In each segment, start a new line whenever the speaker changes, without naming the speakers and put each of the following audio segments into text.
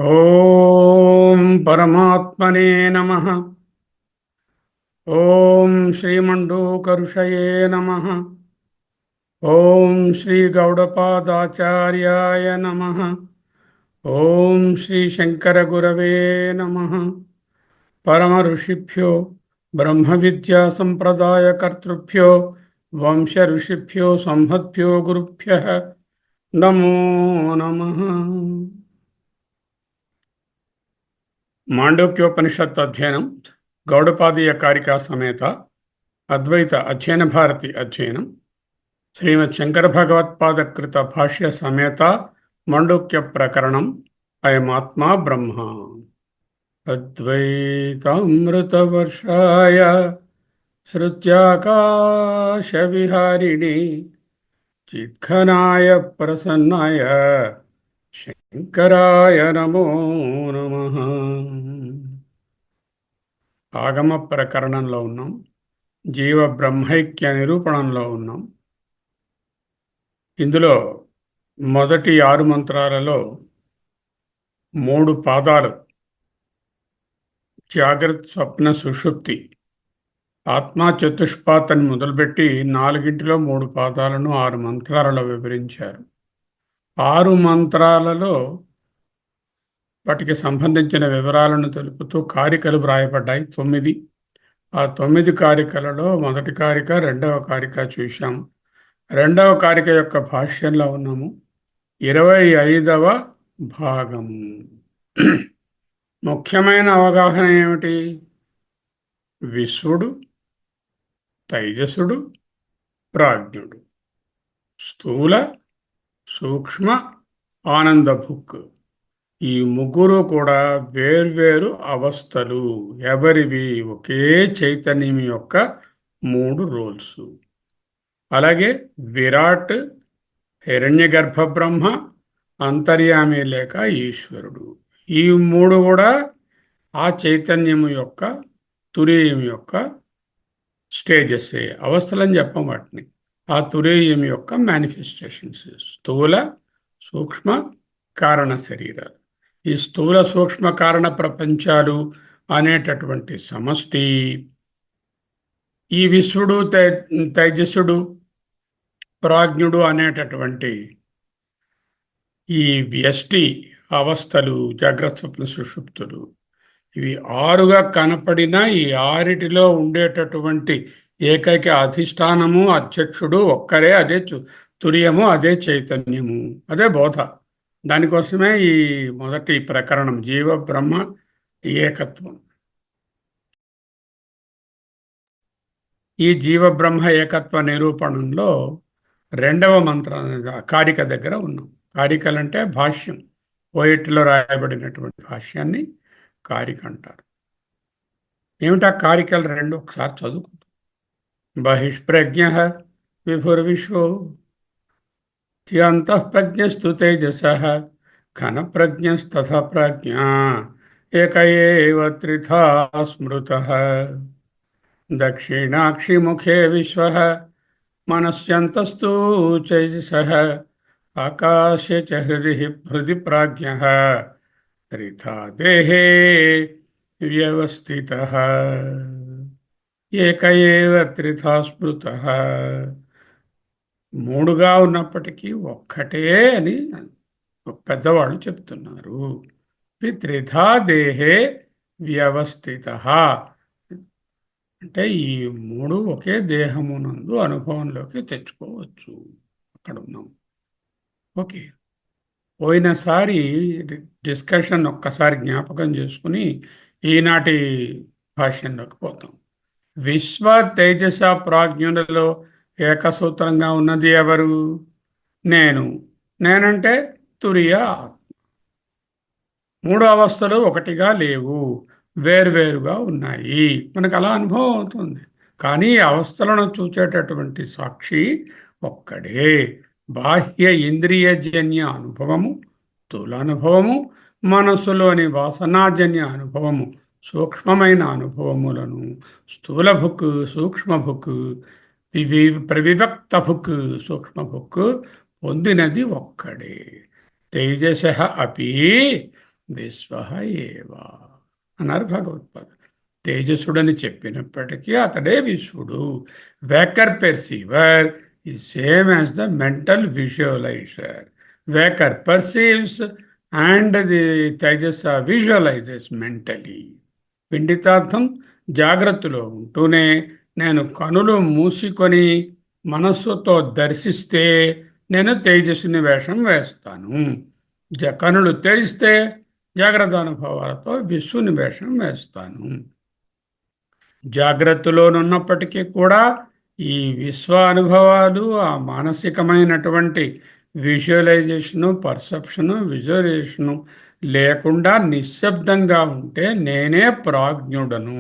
ఓం పరమాత్మనే నమః. ఓం శ్రీమండూకరుషయే నమః. ఓం శ్రీ గౌడపాదాచార్యాయ నమః. ఓం శ్రీ శంకర గురవే నమః. పరమ ఋషిభ్యో బ్రహ్మ విద్యా సంప్రదాయ కర్తృభ్యో వంశ ఋషిభ్యో సంహద్భ్యో గురుభ్యః నమో నమః. మాండూక్యోపనిషత్ అధ్యయనం గౌడపాదీయ కారికా సమేత అద్వైత అధ్యయన భారతి అధ్యయనం శ్రీమద్ శంకర భగవత్పాదకృత భాష్య సమేత మాండూక్య ప్రకరణం అయమాత్మా బ్రహ్మ అద్వైతామృతవర్షాయ శృత్యాకాశ విహారిణి చిత్ఘనాయ ప్రసన్నాయ శంకరాయ నమో నమః. ఆగమ ప్రకరణంలో ఉన్నాం. జీవ బ్రహ్మైక్య నిరూపణంలో ఉన్నాం. ఇందులో మొదటి 6 మంత్రాలలో 3 పాదాలు జాగ్రత్త స్వప్న సుషుప్తి ఆత్మా చతుష్పాత్ మొదలుపెట్టి 4ంటిలో 3 పాదాలను 6 మంత్రాలలో వివరించారు. 6 మంత్రాలలో వాటికి సంబంధించిన వివరాలను తెలుపుతూ కారికలు వ్రాయబడ్డాయి 9. ఆ 9 కారికలలో మొదటి కారిక, రెండవ కారిక చూశాం. రెండవ కారిక యొక్క భాష్యంలో ఉన్నాము. 25వ భాగము. ముఖ్యమైన అవగాహన ఏమిటి? విశ్వడు, తైజసుడు, ప్రాజ్ఞుడు, స్థూల, సూక్ష్మ, ఆనందభుక్ ఈ ముగ్గురు కూడా వేర్వేరు అవస్థలు. ఎవరివి? ఒకే చైతన్యం యొక్క 3 రోల్స్. అలాగే విరాట్, హిరణ్యగర్భ బ్రహ్మ, అంతర్యామి లేక ఈశ్వరుడు. ఈ 3 కూడా ఆ చైతన్యము యొక్క తురీయం యొక్క స్టేజెస్, అవస్థలని చెప్పం వాటిని. ఆ తురీయం యొక్క మేనిఫెస్టేషన్స్ స్థూల, సూక్ష్మ, కారణ శరీరాలు. ఈ స్థూల సూక్ష్మ కారణ ప్రపంచాలు అనేటటువంటి సమష్టి ఈ విశ్వడు, తైజసుడు, ప్రాజ్ఞుడు అనేటటువంటి ఈ వ్యష్టి అవస్థలు, జాగ్రత్త స్వప్న సుషుప్తులు, ఇవి 6గా కనపడినా ఈ 6టిలో ఉండేటటువంటి ఏకైక అధిష్టానము, అధ్యక్షుడు ఒక్కరే. అదే తురియము, అదే చైతన్యము, అదే బోధ. దానికోసమే ఈ మొదటి ప్రకరణం జీవ బ్రహ్మ ఏకత్వం. ఈ జీవ బ్రహ్మ ఏకత్వ నిరూపణంలో 2వ మంత్ర కారిక దగ్గర ఉన్నాం. కారికలంటే భాష్యం, పోయిట్లో రాయబడినటువంటి భాష్యాన్ని కారిక అంటారు. ఏమిటా కారికలు 2 ఒకసారి చదువుకుంటాం. బహిష్ప్రజ్ఞ విభుర్విశ్వో అంతఃప్రజ్ఞస్తు తేజస ఘన ప్రజ్ఞస్తథ ప్రజ్ఞా ఏక ఏవ త్రిధా స్మృతః దక్షిణాక్షి ముఖే విశ్వః మనస్యంతస్తు చైతసః ఆకాశే చ హృది ప్రాజ్ఞః త్రిధా దేహే వ్యవస్థితః ఏక ఏవ త్రిధా స్మృతః. 3గా ఉన్నప్పటికీ ఒక్కటే అని పెద్దవాళ్ళు చెప్తున్నారు. త్రిధా దేహే వ్యవస్థిత, అంటే ఈ మూడు ఒకే దేహమునందు అనుభవంలోకి తెచ్చుకోవచ్చు. అక్కడ ఉన్నాం. ఓకే. పోయినసారి డిస్కషన్ ఒక్కసారి జ్ఞాపకం చేసుకుని ఈనాటి భాష్యంలోకి పోతాం. విశ్వ తేజస ప్రాజ్ఞులలో ఏకసూత్రంగా ఉన్నది ఎవరు? నేను. నేనంటే తురియ. మూడు అవస్థలు ఒకటిగా లేవు, వేరువేరుగా ఉన్నాయి. మనకు అలా అనుభవం అవుతుంది. కానీ ఈ అవస్థలను చూచేటటువంటి సాక్షి ఒక్కడే. బాహ్య ఇంద్రియజన్య అనుభవము, స్థూల అనుభవము, మనస్సులోని వాసనాజన్య అనుభవము, సూక్ష్మమైన అనుభవములను స్థూల భుక్, సూక్ష్మ భుక్, ప్రవిభక్త భుక్, సూక్ష్మ భుక్ పొందినది ఒక్కడే. తేజస అపి విశ్వ ఏవ అన్నారు భగవత్పాద. తేజస్సుడని చెప్పినప్పటికీ అతడే విశ్వడు. Waker perceiver is same as the mental visualiser. Waker perceives and the Tejas visualises mentally. పిండితార్థం జాగ్రత్తలో ఉంటూనే నేను కనులు మూసుకొని మనస్సుతో దర్శిస్తే నేను తేజస్సుని వేషం వేస్తాను. కనులు తెరిస్తే జాగ్రత్త అనుభవాలతో విశ్వని వేషం వేస్తాను. జాగ్రత్తలోనున్నప్పటికీ కూడా ఈ విశ్వ అనుభవాలు, ఆ మానసికమైనటువంటి విజువలైజేషను, పర్సెప్షను, విజువలైజేషను లేకుండా నిశ్శబ్దంగా ఉంటే నేనే ప్రాజ్ఞుడను.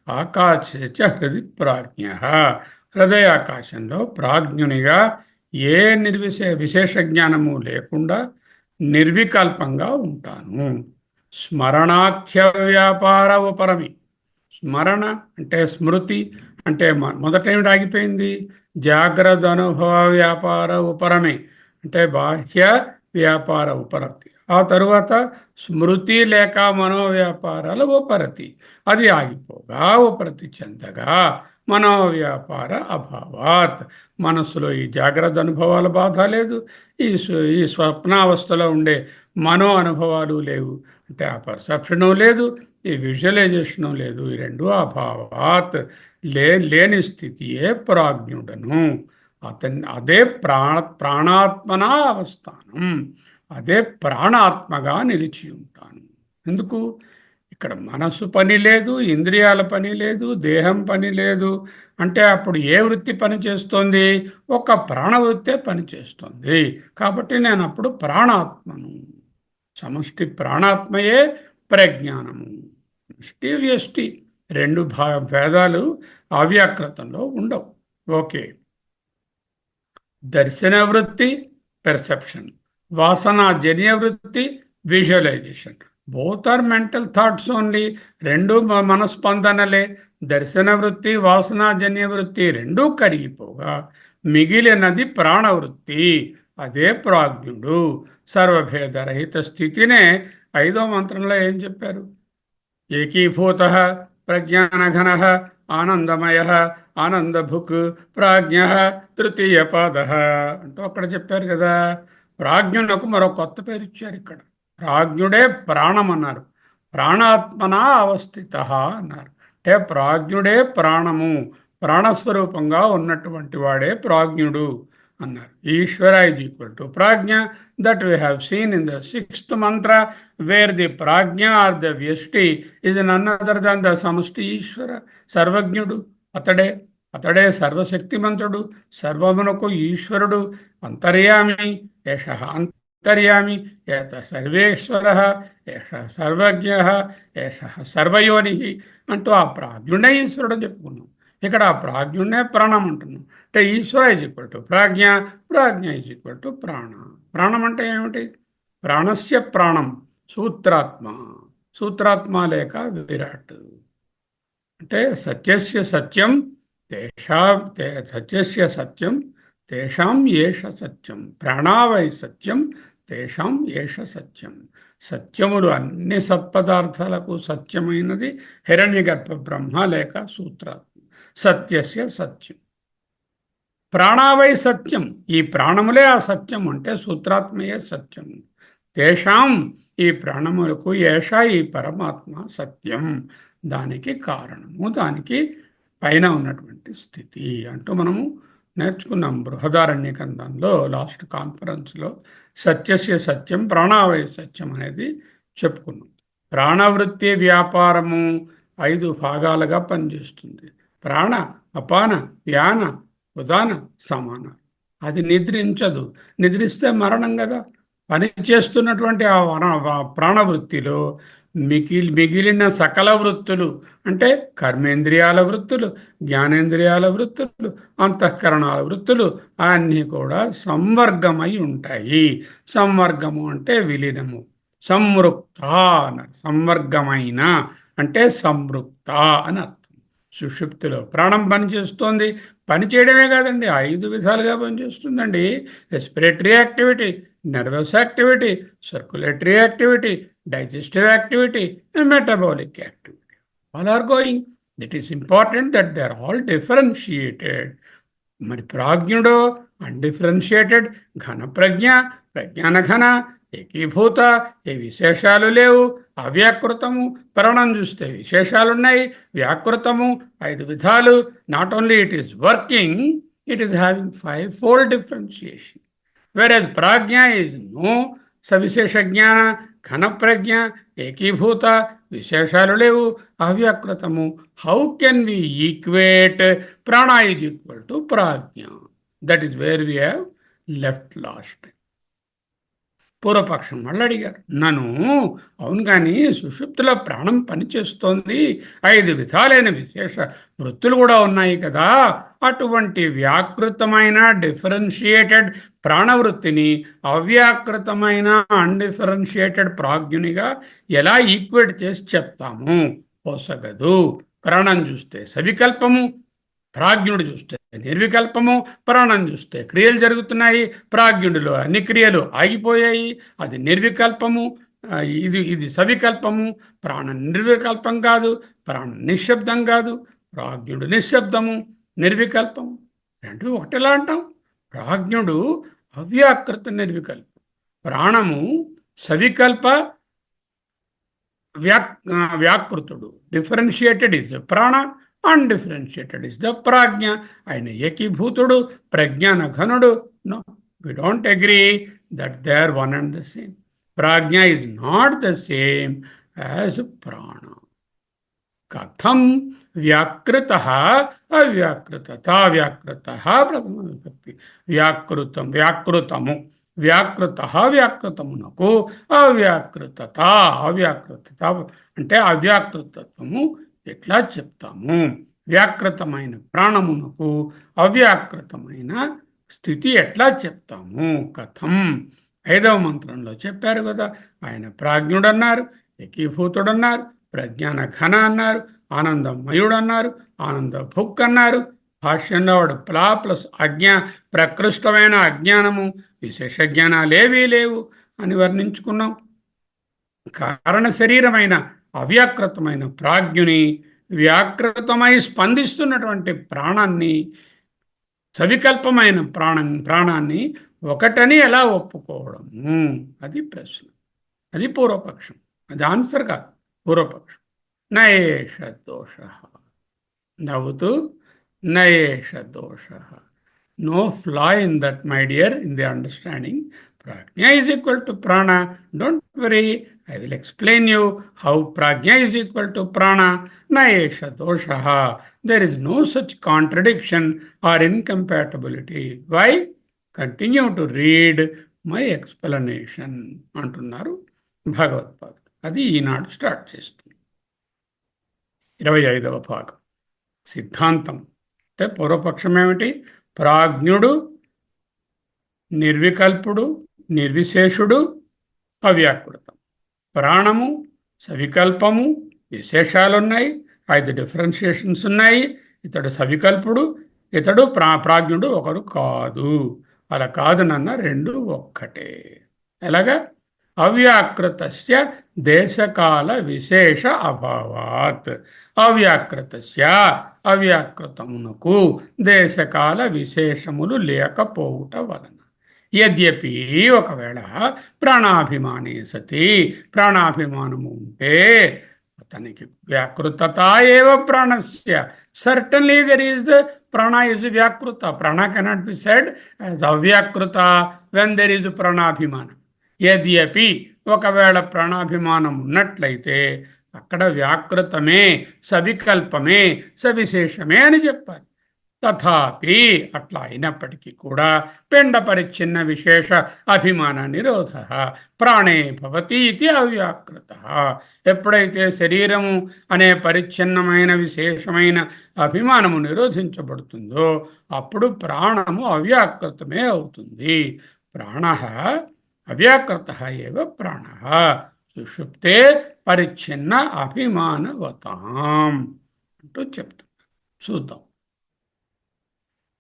ఆకాశ హృది ప్రాజ్ఞ. హృదయాకాశంలో ప్రాజ్ఞునిగా ఏ విశేష జ్ఞానము లేకుండా నిర్వికల్పంగా ఉంటాను. స్మరణాఖ్య వ్యాపార ఉపరమి. స్మరణ అంటే స్మృతి అంటే మొదటేమిటి ఆగిపోయింది? జాగ్రత్త అనుభవ వ్యాపార ఉపరమే అంటే బాహ్య వ్యాపార ఉపరతి. ఆ తరువాత స్మృతి లేక మనోవ్యాపారాల ఉపరతి. అది ఆగిపోగా ఉపరతి చెందగా మనోవ్యాపార అభావాత్. మనస్సులో ఈ జాగ్రత్త అనుభవాల బాధ లేదు, ఈ స్వప్నావస్థలో ఉండే మనో అనుభవాలు లేవు. అంటే ఆ పర్సెప్షను లేదు, ఈ విజువలైజేషను లేదు. ఈ రెండు అభావాత్. లేని స్థితియే ప్రాజ్ఞుడను. అదే ప్రాణాత్మనా అవస్థానం. అదే ప్రాణాత్మగా నిలిచి ఉంటాను. ఎందుకు? ఇక్కడ మనస్సు పని లేదు, ఇంద్రియాల పని లేదు, దేహం పని లేదు. అంటే అప్పుడు ఏ వృత్తి పని చేస్తోంది? ఒక ప్రాణవృత్తే పని చేస్తుంది. కాబట్టి నేను అప్పుడు ప్రాణాత్మను. సమష్టి ప్రాణాత్మయే ప్రజ్ఞానము. వ్యష్టి వ్యష్టి రెండు భేదాలు అవ్యాకృతంలో ఉండవు. ఓకే. దర్శన వృత్తి పెర్సెప్షన్, వాసనాజన్య వృత్తి visualisation. Both are mental thoughts only. రెండు మనస్పందనలే. దర్శన వృత్తి, వాసనాజన్య వృత్తి రెండూ కరిగిపోగా మిగిలినది ప్రాణవృత్తి. అదే ప్రాజ్ఞుడు. సర్వభేదరహిత స్థితినే 5వ మంత్రంలో ఏం చెప్పారు? ఏకీభూత ప్రజ్ఞానఘన ఆనందమయ ఆనందభుక్ ప్రాజ్ఞ తృతీయ పాద అంటూ అక్కడ చెప్పారు కదా. ప్రాజ్ఞునకు మరో కొత్త పేరు ఇచ్చారు ఇక్కడ. ప్రాజ్ఞుడే ప్రాణం అన్నారు. ప్రాణాత్మన అవస్థిత అన్నారు. అంటే ప్రాజ్ఞుడే ప్రాణము, ప్రాణస్వరూపంగా ఉన్నటువంటి వాడే ప్రాజ్ఞుడు అన్నారు. Ishvara is equal to Prajna. That we have seen in the 6th mantra, where the Prajna are the vyashti is none other than the samashti Ishvara. సర్వజ్ఞుడు అతడే సర్వశక్తిమంతుడు, సర్వమునకు ఈశ్వరుడు. అంతర్యామి ఏష అంతర్యామి, ఏత సర్వేశ్వర, ఏష సర్వజ్ఞ, ఏష సర్వయోని అంటూ ఆ ప్రాజ్ఞుడే ఈశ్వరుడు చెప్పుకున్నాం. ఇక్కడ ఆ ప్రాజ్ఞుడే ప్రాణం అంటున్నాం. అంటే Ishvara is equal to ప్రాజ్ఞ, ప్రాజ్ఞ is equal to Prana. ప్రాణం అంటే ఏమిటి? ప్రాణస్య ప్రాణం సూత్రాత్మ. సూత్రాత్మ లేక విరాట్. అంటే సత్యస్య సత్యం సత్యస్య సత్యం తేషాం ఏష సత్యం. ప్రాణావై సత్యం తేషాం ఏష సత్యం. సత్యములు అన్ని సత్పదార్థాలకు సత్యమైనది హిరణ్యగర్భ బ్రహ్మ లేక సూత్రాత్మ. సత్యస్య సత్యం. ప్రాణావై సత్యం. ఈ ప్రాణములే ఆ సత్యం. అంటే సూత్రాత్మయే సత్యం. తేషాం ఈ ప్రాణములకు ఏష ఈ పరమాత్మ సత్యం, దానికి కారణము, దానికి పైన ఉన్నటువంటి స్థితి అంటూ మనము నేర్చుకున్నాం బృహదారణ్యకందంలో లాస్ట్ కాన్ఫరెన్స్లో. సత్యస్య సత్యం ప్రాణావయ సత్యం అనేది చెప్పుకున్నాం. ప్రాణవృత్తి వ్యాపారము 5 భాగాలుగా పనిచేస్తుంది. ప్రాణ, అపాన, వ్యాన, ఉదాన, సమాన. అది నిద్రించదు. నిద్రిస్తే మరణం కదా. పని చేస్తున్నటువంటి ఆ ప్రాణవృత్తిలో మిగిలిన సకల వృత్తులు అంటే కర్మేంద్రియాల వృత్తులు, జ్ఞానేంద్రియాల వృత్తులు, అంతఃకరణాల వృత్తులు అన్నీ కూడా సంవర్గమై ఉంటాయి. సంవర్గము అంటే విలీనము. సంవృక్త అన్నారు. సంవర్గమైన అంటే సంవృక్త అని అర్థం. సుషుప్తిలో ప్రాణం పనిచేస్తోంది. పని చేయడమే కాదండి, 5 విధాలుగా పనిచేస్తుందండి. Respiratory activity, nervous activity, circulatory activity, digestive activity, and metabolic activity. All are going. It is important that they are all differentiated. మరి ప్రాజ్ఞుడు అన్డిఫరెన్షియేటెడ్, ఘన ప్రజ్ఞ, ప్రజ్ఞాన ఘన, ఏకీభూత, ఏ విశేషాలు లేవు. అవ్యాకృతము, ప్రాణం చూస్తే విశేషాలున్నాయి. వ్యాకృతము 5 విధాలు. Not only it is working, it is having 5-fold differentiation. Whereas prajna is no సవిశేష జ్ఞాన, ఘన ప్రజ్ఞ, ఏకీభూత, విశేషాలు లేవు, అవ్యాకృతము. How can we equate Prana is equal to Prajna? That is where we have left last. పూర్వపక్షం వాళ్ళు అడిగారు నన్ను, అవును కానీ సుషుప్తిలో ప్రాణం పనిచేస్తోంది, 5 విధాలైన విశేష వృత్తులు కూడా ఉన్నాయి కదా, అటువంటి వ్యాకృతమైన డిఫరెన్షియేటెడ్ ప్రాణవృత్తిని అవ్యాకృతమైన అన్డిఫరెన్షియేటెడ్ ప్రాజ్ఞునిగా ఎలా ఈక్వేట్ చేసి చెప్తాము? పోసగదు. ప్రాణం చూస్తే సవికల్పము, ప్రాజ్ఞుడు చూస్తే నిర్వికల్పము. ప్రాణం చూస్తే క్రియలు జరుగుతున్నాయి, ప్రాజ్ఞుడిలో అన్ని క్రియలు ఆగిపోయాయి, అది నిర్వికల్పము. ఇది సవికల్పము. ప్రాణం నిర్వికల్పం కాదు, ప్రాణం నిశ్శబ్దం కాదు, ప్రాజ్ఞుడు నిశ్శబ్దము, నిర్వికల్పము. రెండు ఒకటిలా అంటాం. ప్రాజ్ఞుడు అవ్యాకృత నిర్వికల్పం, ప్రాణము సవికల్ప వ్యాకృతుడు. Differentiated is Prana, undifferentiated is the Prajna. ఆయన ఏకీభూతుడు, ప్రజ్ఞాన ఘనుడు. No, we don't agree that they are one and the same. Prajna is not the same as Prana. కథం వ్యాకృత అవ్యాకృత వ్యాకృత ప్రథమ విభక్తి. వ్యాకృతం వ్యాకృతము, వ్యాకృత వ్యాకృతమునకు అవ్యాకృతత అవ్యాకృతత అంటే అవ్యాకృతత్వము ఎట్లా చెప్తాము? వ్యాకృతమైన ప్రాణమునకు అవ్యాకృతమైన స్థితి ఎట్లా చెప్తాము? కథం. 5వ మంత్రంలో చెప్పారు కదా, ఆయన ప్రాజ్ఞుడు అన్నారు, ఏకీభూతుడు అన్నారు, ప్రజ్ఞాన ఘన అన్నారు, ఆనందమయుడు అన్నారు, ఆనంద భుక్ అన్నారు. భాష్యంలో వాడు ప్లా ప్లస్ ప్రకృష్టమైన అజ్ఞానము, విశేష జ్ఞానాలేవీ లేవు అని వర్ణించుకున్నాం. కారణ శరీరమైన అవ్యాకృతమైన ప్రాజ్ఞుని, వ్యాకృతమై స్పందిస్తున్నటువంటి ప్రాణాన్ని, సవికల్పమైన ప్రాణాన్ని ఒకటని ఎలా ఒప్పుకోవడము? అది ప్రశ్న, అది పూర్వపక్షం, అది ఆన్సర్ కాదు, పూర్వపక్షం. నయేష దోష. నవ్వుతూ నయేష దోష. No flaw in that my dear, in the understanding. Prajna is equal to prana. Don't worry, I will explain you how prajna is equal to prana. Naesha doshaha. There is no such contradiction or incompatibility. Why? Continue to read my explanation అంటున్నారు భగవత్పాదుడు. అది ఈనాడు start చేస్తుంది. 25వ భాగం సిద్ధాంతం. అంటే పూర్వపక్షం ఏమిటి? ప్రాజ్ఞుడు నిర్వికల్పుడు, నిర్విశేషుడు, అవ్యాకృతం. ప్రాణము సవికల్పము, విశేషాలున్నాయి, 5 differentiations ఉన్నాయి. ఇతడు సవికల్పుడు, ఇతడు ప్రాజ్ఞుడు ఒకరు కాదు. అలా కాదు నాన్న, రెండు ఒక్కటే. ఎలాగా? అవ్యాకృతస్య దేశకాల విశేష అభావాత్. అవ్యాకృతస్య అవ్యాకృతమునకు దేశకాల విశేషములు లేకపోవుట వలన. యద్యపి ఒకవేళ ప్రాణాభిమానే సతి ప్రాణాభిమానము ఉంటే అతనికి వ్యాకృతత ఏవ ప్రాణస్య certainly there is the prana is vyakruta. Prana cannot be said as avyakruta when there is pranabhimana. యద్యపి ఒకవేళ ప్రాణాభిమానం ఉన్నట్లయితే అక్కడ వ్యాకృతమే, సవికల్పమే, సవిశేషమే అని చెప్పాలి. తథాపి అట్లా అయినప్పటికీ కూడా పిండ పరిచ్ఛిన్న విశేష అభిమాన నిరోధ ప్రాణే భవతి ఇది అవ్యాకృత. ఎప్పుడైతే శరీరము అనే పరిచ్ఛిన్నమైన విశేషమైన అభిమానము నిరోధించబడుతుందో అప్పుడు ప్రాణము అవ్యాకృతమే అవుతుంది. ప్రాణ అవ్యాకృత ఏవ ప్రాణ సుషుప్తే పరిచ్ఛిన్న అభిమానవతాం అంటూ చెప్తాం. చూద్దాం.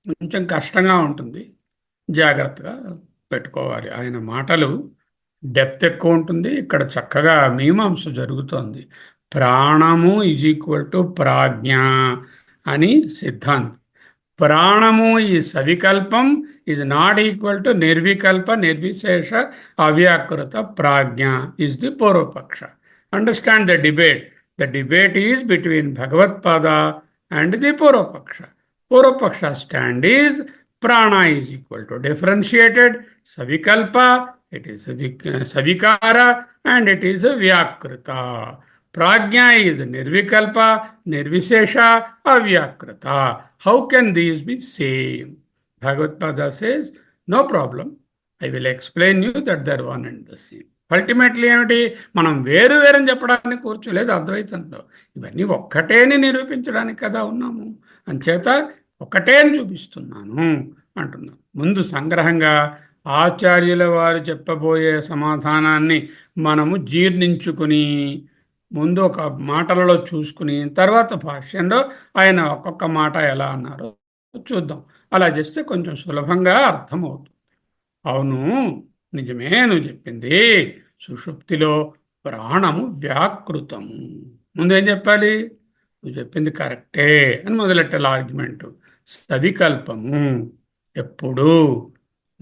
కొంచెం కష్టంగా ఉంటుంది, జాగ్రత్తగా పెట్టుకోవాలి. ఆయన మాటలు డెప్త్ ఎక్కువ ఉంటుంది. ఇక్కడ చక్కగా మీమాంస జరుగుతోంది. ప్రాణము ఈజ్ ఈక్వల్ టు ప్రాజ్ఞ అని సిద్ధాంతం. ప్రాణము ఈ సవికల్పం ఈజ్ నాట్ ఈక్వల్ టు నిర్వికల్ప నిర్విశేష అవ్యాకృత Prajna is the Purvapaksha. Understand the debate. The debate is between Bhagavatpada and the Purvapaksha. Purvapaksha stand is prana is equal to differentiated, savikalpa, it is savikara and it is vyakrita. Prajna is nirvikalpa, nirvishesha, avyakrita. How can these be same? Bhagavad-pada says, no problem. I will explain you that they are one and the same. Ultimately ఏమిటి, మనం వేరు వేరని చెప్పడానికి కూర్చోలేదు అద్వైతంలో. ఇవన్నీ ఒక్కటేని నిరూపించడానికి కదా ఉన్నాము. అంచేత ఒకటే చూపిస్తున్నాను అంటున్నాను. ముందు సంగ్రహంగా ఆచార్యుల వారు చెప్పబోయే సమాధానాన్ని మనము జీర్ణించుకుని ముందు ఒక మాటలలో చూసుకుని తర్వాత భాష్యంలో ఆయన ఒక్కొక్క మాట ఎలా అన్నారో చూద్దాం. అలా చేస్తే కొంచెం సులభంగా అర్థమవుతుంది. అవును, నిజమే నువ్వు చెప్పింది. సుషుప్తిలో ప్రాణము వ్యాకృతము. ముందేం చెప్పాలి? నువ్వు చెప్పింది కరెక్టే అని మొదలెట్టాలి ఆర్గ్యుమెంటు. సవికల్పము ఎప్పుడు?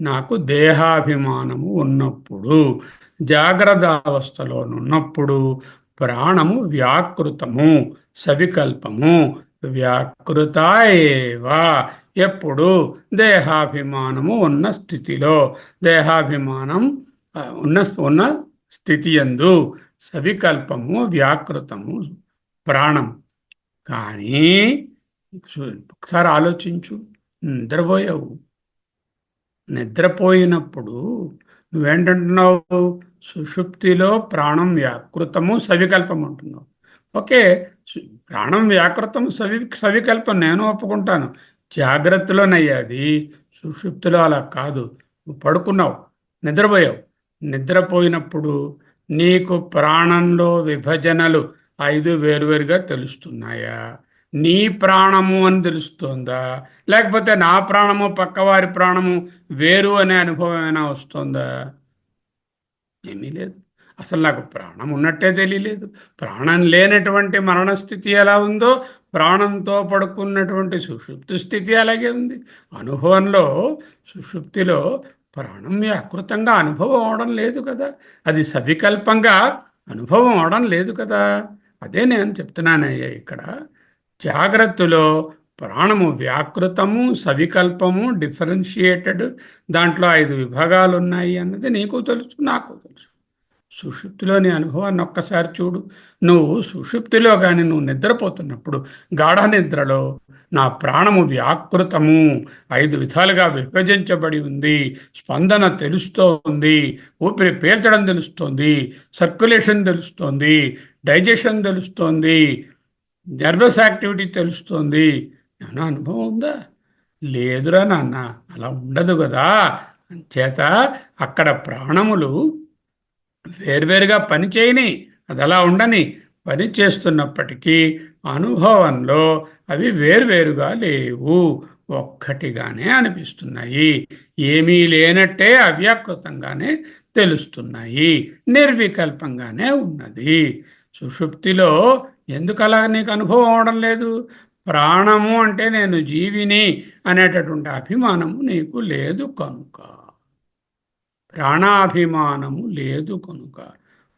నాకు దేహాభిమానము ఉన్నప్పుడు, జాగ్రత్త అవస్థలోనున్నప్పుడు ప్రాణము వ్యాకృతము, సవికల్పము. వ్యాకృత ఏవా ఎప్పుడు? దేహాభిమానము ఉన్న స్థితిలో, దేహాభిమానం ఉన్న స్థితి యందు సవికల్పము వ్యాకృతము ప్రాణం. కానీ ఒకసారి ఆలోచించు, నిద్రపోయావు. నిద్రపోయినప్పుడు నువ్వేంటంటున్నావు? సుషుప్తిలో ప్రాణం వ్యాకృతము సవికల్పం అంటున్నావు. ఓకే, ప్రాణం వ్యాకృతము సవికల్పం నేను ఒప్పుకుంటాను. జాగ్రత్తలోనయ్యాది, సుషుప్తిలో అలా కాదు. నువ్వు పడుకున్నావు, నిద్రపోయావు. నిద్రపోయినప్పుడు నీకు ప్రాణంలో విభజనలు 5 వేరువేరుగా తెలుస్తున్నాయా? నీ ప్రాణము అని తెలుస్తోందా, లేకపోతే నా ప్రాణము పక్కవారి ప్రాణము వేరు అనే అనుభవం ఏమైనా వస్తుందా? ఏమీ లేదు. అసలు నాకు ప్రాణం ఉన్నట్టే తెలియలేదు. ప్రాణం లేనటువంటి మరణస్థితి ఎలా ఉందో ప్రాణంతో పడుకున్నటువంటి సుషుప్తి స్థితి అలాగే ఉంది. అనుభవంలో సుషుప్తిలో ప్రాణం వ్యాకృతంగా అనుభవం అవడం లేదు కదా, అది సవికల్పంగా అనుభవం అవడం లేదు కదా. అదే నేను చెప్తున్నానయ్యా ఇక్కడ. జాగ్రత్తలో ప్రాణము వ్యాకృతము, సవికల్పము, డిఫరెన్షియేటెడ్, దాంట్లో 5 విభాగాలు ఉన్నాయి అన్నది నీకు తెలుసు, నాకు తెలుసు. సుషుప్తిలోని అనుభవాన్ని ఒక్కసారి చూడు. నువ్వు సుషుప్తిలో కానీ నువ్వు నిద్రపోతున్నప్పుడు గాఢ నిద్రలో నా ప్రాణము వ్యాకృతము 5 విధాలుగా విభజించబడి ఉంది. స్పందన తెలుస్తోంది, ఊపిరి పీల్చడం తెలుస్తోంది, సర్క్యులేషన్ తెలుస్తోంది, డైజెషన్ తెలుస్తోంది, నర్వస్ యాక్టివిటీ తెలుస్తోంది. ఏమన్నా అనుభవం ఉందా? లేదురా నాన్న, అలా ఉండదు కదా. చేత అక్కడ ప్రాణములు వేర్వేరుగా పని చేయని, అది అలా ఉండని, పని చేస్తున్నప్పటికీ అనుభవంలో అవి వేర్వేరుగా లేవు, ఒక్కటిగానే అనిపిస్తున్నాయి. ఏమీ లేనట్టే అవ్యాకృతంగానే తెలుస్తున్నాయి, నిర్వికల్పంగానే ఉన్నది. సుషుప్తిలో ఎందుకు అలా నీకు అనుభవం అవడం లేదు? ప్రాణము అంటే నేను జీవిని అనేటటువంటి అభిమానము నీకు లేదు కనుక. ప్రాణాభిమానము లేదు కనుక.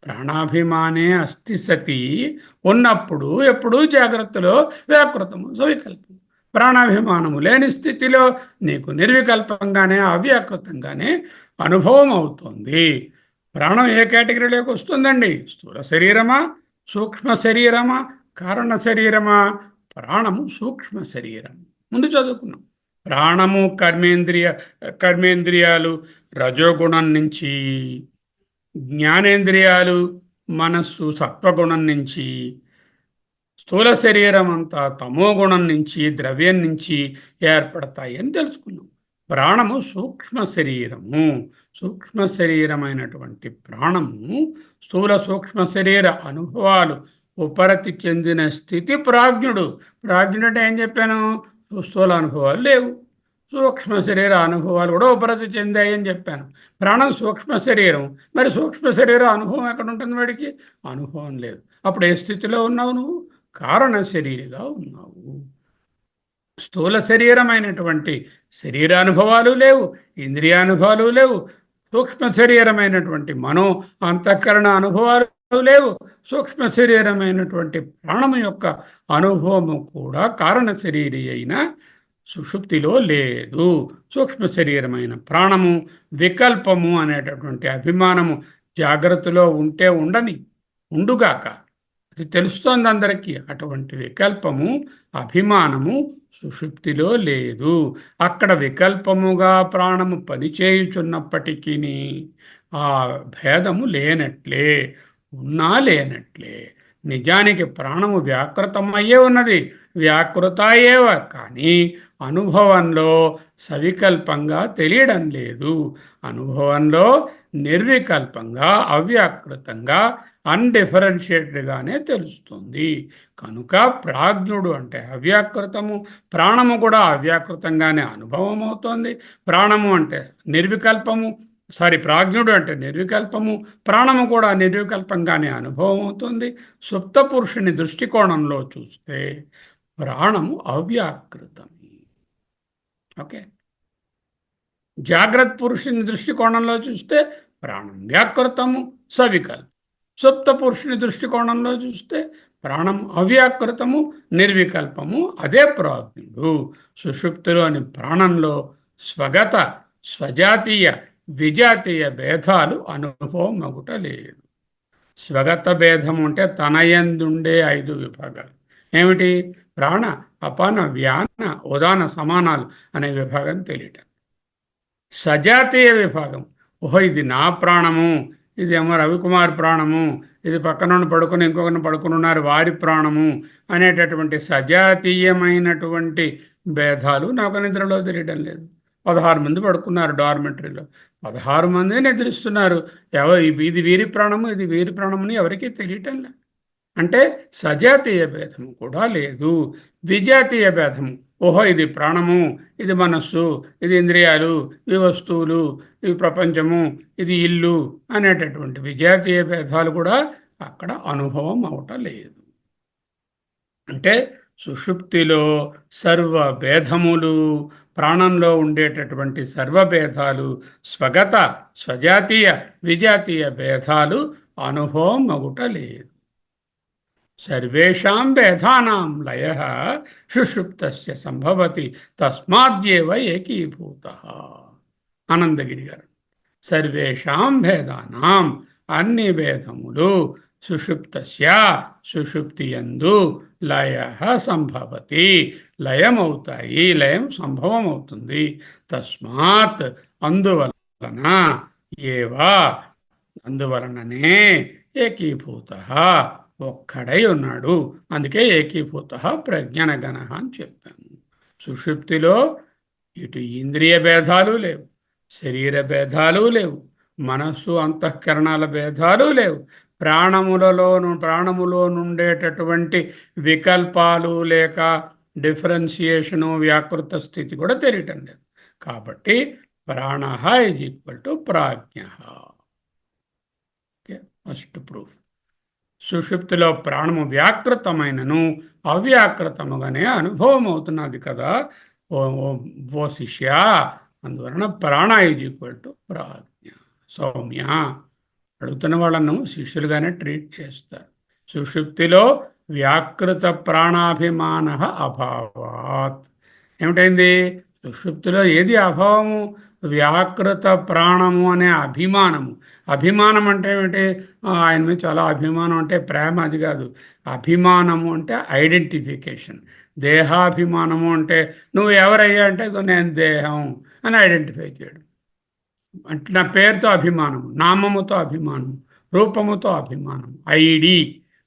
ప్రాణాభిమానే అస్థి సతి ఉన్నప్పుడు ఎప్పుడూ జాగ్రత్తలో వ్యాకృతము సవికల్పం. ప్రాణాభిమానము లేని స్థితిలో నీకు నిర్వికల్పంగానే అవ్యాకృతంగానే అనుభవం అవుతుంది. ప్రాణం ఏ కేటగిరీలోకి వస్తుందండి? స్థూల శరీరమా, సూక్ష్మ శరీరమా, కారణ శరీరమా? ప్రాణము సూక్ష్మ శరీరం. ముందు చదువుకున్నాం. ప్రాణము కర్మేంద్రియాలు రజోగుణం నుంచి, జ్ఞానేంద్రియాలు మనస్సు సత్వగుణం నుంచి, స్థూల శరీరం అంతా తమోగుణం నుంచి, ద్రవ్యం నుంచి ఏర్పడతాయి అని తెలుసుకున్నాం. ప్రాణము సూక్ష్మ శరీరము. సూక్ష్మ శరీరమైనటువంటి ప్రాణము స్థూల సూక్ష్మ శరీర అనుభవాలు ఉపరతి చెందిన స్థితి ప్రాజ్ఞుడు. ప్రాజ్ఞుడు అంటే ఏం చెప్పాను? స్థూల అనుభవాలు లేవు, సూక్ష్మ శరీర అనుభవాలు కూడా ఉపరతి చెందాయని చెప్పాను. ప్రాణం సూక్ష్మ శరీరం, మరి సూక్ష్మ శరీర అనుభవం ఎక్కడ ఉంటుంది? వాడికి అనుభవం లేదు. అప్పుడు ఏ స్థితిలో ఉన్నావు నువ్వు? కారణ శరీరిగా ఉన్నావు. స్థూల శరీరమైనటువంటి శరీరానుభవాలు లేవు, ఇంద్రియానుభవాలు లేవు. సూక్ష్మ శరీరమైనటువంటి మనో అంతఃకరణ అనుభవాలు లేవు. సూక్ష్మ శరీరమైనటువంటి ప్రాణము యొక్క అనుభవము కూడా కారణ శరీరి అయిన సుషుప్తిలో లేదు. సూక్ష్మ శరీరమైన ప్రాణము వికల్పము అనేటటువంటి అభిమానము జాగ్రత్తలో ఉంటే ఉండని, ఉండుగాక, అది తెలుస్తోంది అందరికీ. అటువంటి వికల్పము అభిమానము సుషుప్తిలో లేదు. అక్కడ వికల్పముగా ప్రాణము పనిచేయుచున్నప్పటికీ ఆ భేదము లేనట్లే, ఉన్నా లేనట్లే. నిజానికి ప్రాణము వ్యాకృతమయ్యే ఉన్నది, వ్యాకృతాయేవ, కానీ అనుభవంలో సవికల్పంగా తెలియడం లేదు. అనుభవంలో నిర్వికల్పంగా అవ్యాకృతంగా అన్డిఫరెన్షియేటెడ్గానే తెలుస్తుంది. కనుక ప్రాజ్ఞుడు అంటే అవ్యాకృతము, ప్రాణము కూడా అవ్యాకృతంగానే అనుభవం అవుతుంది. ప్రాణము అంటే నిర్వికల్పము, ప్రాజ్ఞుడు అంటే నిర్వికల్పము, ప్రాణము కూడా నిర్వికల్పంగానే అనుభవం అవుతుంది. సుప్త పురుషుని దృష్టికోణంలో చూస్తే ప్రాణము అవ్యాకృతమే. ఓకే. జాగ్రత్త పురుషుని దృష్టికోణంలో చూస్తే ప్రాణం వ్యాకృతము, సవికల్పం. సుప్త పురుషుని దృష్టికోణంలో చూస్తే ప్రాణం అవ్యాకృతము, నిర్వికల్పము. అదే ప్రాజ్ఞుడు. సుషుప్తిలోని ప్రాణంలో స్వగత, స్వజాతీయ, విజాతీయ భేదాలు అనుభవం అగుట లేదు. స్వగత భేదం అంటే తనయందుండే 5 విభాగాలు. ఏమిటి? ప్రాణ, అపాన, వ్యాన, ఉదాన, సమానాలు అనే విభాగం తెలియటం. సజాతీయ విభాగం, ఓహో ఇది నా ప్రాణము, ఇదేమో రవికుమార్ ప్రాణము, ఇది పక్కన పడుకుని ఇంకొకరిని పడుకుని ఉన్నారు వారి ప్రాణము అనేటటువంటి సజాతీయమైనటువంటి భేదాలు నాకు నిద్రలో తెలియడం లేదు. 16 మంది పడుకున్నారు డార్మెటరీలో, 16 మంది నిద్రిస్తున్నారు. ఇది వీరి ప్రాణము, ఇది వీరి ప్రాణముని ఎవరికీ తెలియటం లేదు. అంటే సజాతీయ భేదము కూడా లేదు. విజాతీయ భేదము, ఓహో ఇది ప్రాణము, ఇది మనస్సు, ఇది ఇంద్రియాలు, ఇవి వస్తువులు, ఇవి ప్రపంచము, ఇది ఇల్లు అనేటటువంటి విజాతీయ భేదాలు కూడా అక్కడ అనుభవం అవటం లేదు. అంటే సుషుప్తిలో సర్వ భేదములు, ప్రాణంలో ఉండేటటువంటి సర్వభేదాలు, స్వగత, స్వజాతీయ, విజాతీయ భేదాలు అనుభవం అగుట లేదు. సర్వేషాం భేదానాం లయః సుషుప్తస్య సంభవతి తస్మాద్యేవ ఏకీభూతః. ఆనందగిరి గారు. సర్వేషాం భేదానాం, అన్ని భేదములు, సుషుప్తస్య, సుషుప్తియందు, లయః సంభవతి, లయమవుతాయి, లయం సంభవం అవుతుంది. తస్మాత్, అందువలన, ఏవా, అందువలననే, ఏకీభూతః, ఒక్కడై ఉన్నాడు. అందుకే ఏకీభూత ప్రజ్ఞానగణ అని చెప్పాము. సుషుప్తిలో ఇటు ఇంద్రియ భేదాలు లేవు, శరీర భేదాలు లేవు, మనస్సు అంతఃకరణాల భేదాలు లేవు. ప్రాణములో నుండేటటువంటి వికల్పాలు లేక డిఫరెన్షియేషను, వ్యాకృత స్థితి కూడా తెలియటం లేదు. కాబట్టి ప్రాణ is equal to Prajna. First proof. సుషుప్తిలో ప్రాణము వ్యాకృతమైనను అవ్యాకృతముగానే అనుభవం అవుతున్నది కదా ఓ శిష్య. అందువలన ప్రాణ ఈజ్ ఈక్వల్ టు ప్రాజ్ఞ. సౌమ్య. అడుగుతున్న వాళ్ళను శిష్యులుగానే ట్రీట్ చేస్తారు. సుషుప్తిలో వ్యాకృత ప్రాణాభిమాన అభావాత్. ఏమిటైంది? సుషుప్తిలో ఏది అభావము? వ్యాకృత ప్రాణము అనే అభిమానము. అభిమానం అంటే ఏమిటి? ఆయన మీద చాలా అభిమానం అంటే ప్రేమ, అది కాదు. అభిమానము అంటే ఐడెంటిఫికేషన్. దేహాభిమానము అంటే నువ్వు ఎవరయ్యా అంటే నేను దేహం అని ఐడెంటిఫై చేయడం. అంటే నా పేరుతో అభిమానం, నామముతో అభిమానం, రూపముతో అభిమానం. ID,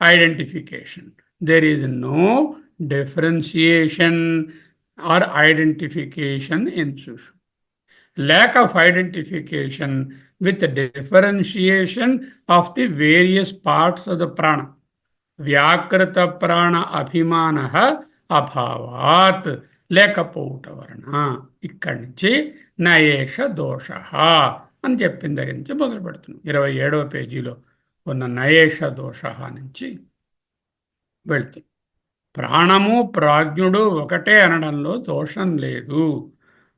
identification. There is no differentiation or identification in సుషుప్తి. lack of identification with differentiation of the various parts of the prana. వ్యాకృత ప్రాణ అభిమాన అభావాత్, లేకపోవుట వలన. ఇక్కడి నుంచి నయేష దోష అని చెప్పిన దగ్గర నుంచి మొదలు పెడుతున్నాం. 27వ పేజీలో ఉన్న నయేష దోష నుంచి వెళ్తుంది. ప్రాణము ప్రాజ్ఞుడు ఒకటే అనడంలో దోషం లేదు.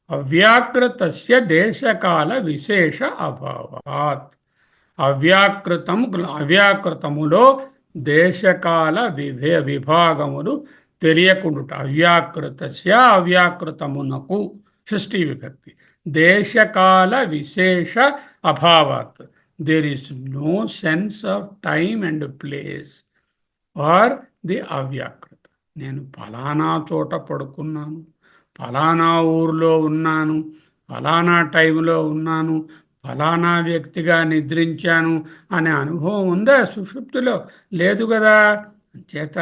అవ్యాకృతస్య దేశకాల విశేష అభావాత్. అవ్యాకృతములో దేశకాల విభాగములు తెలియకుండుట. అవ్యాకృతస్య, అవ్యాకృతమునకు షష్ఠీ విభక్తి. దేశకాల విశేష అభావాత్. There is no sense of time and place or the avyakruta. నేను ఫలానా చోట పడుకున్నాను, ఫలానా ఊరిలో ఉన్నాను, ఫలానా టైంలో ఉన్నాను, ఫలానా వ్యక్తిగా నిద్రించాను అనే అనుభవం ఉందా సుషుప్తిలో? లేదు కదా. చేత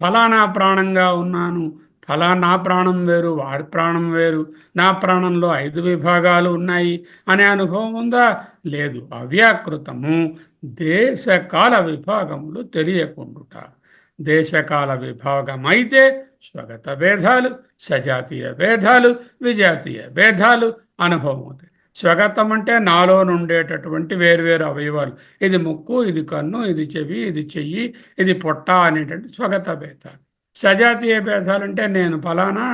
ఫలానా ప్రాణంగా ఉన్నాను, ఫలానా ప్రాణం వేరు, వాడి ప్రాణం వేరు, నా ప్రాణంలో 5 విభాగాలు ఉన్నాయి అనే అనుభవం ఉందా? లేదు. అవ్యాకృతము దేశకాల విభాగములు తెలియకుండుట. దేశకాల విభాగం అయితే స్వగత భేదాలు, సజాతీయ భేదాలు, విజాతీయ భేదాలు అనుభవం అవుతాయి. స్వగతం అంటే నాలో ఉండేటటువంటి వేరువేరు అవయవాలు. ఇది ముక్కు, ఇది కన్ను, ఇది చెవి, ఇది చెయ్యి, ఇది పొట్ట అనేటువంటి స్వగత భేదాలు. సజాతీయ భేదాలంటే నేను ఫలానా,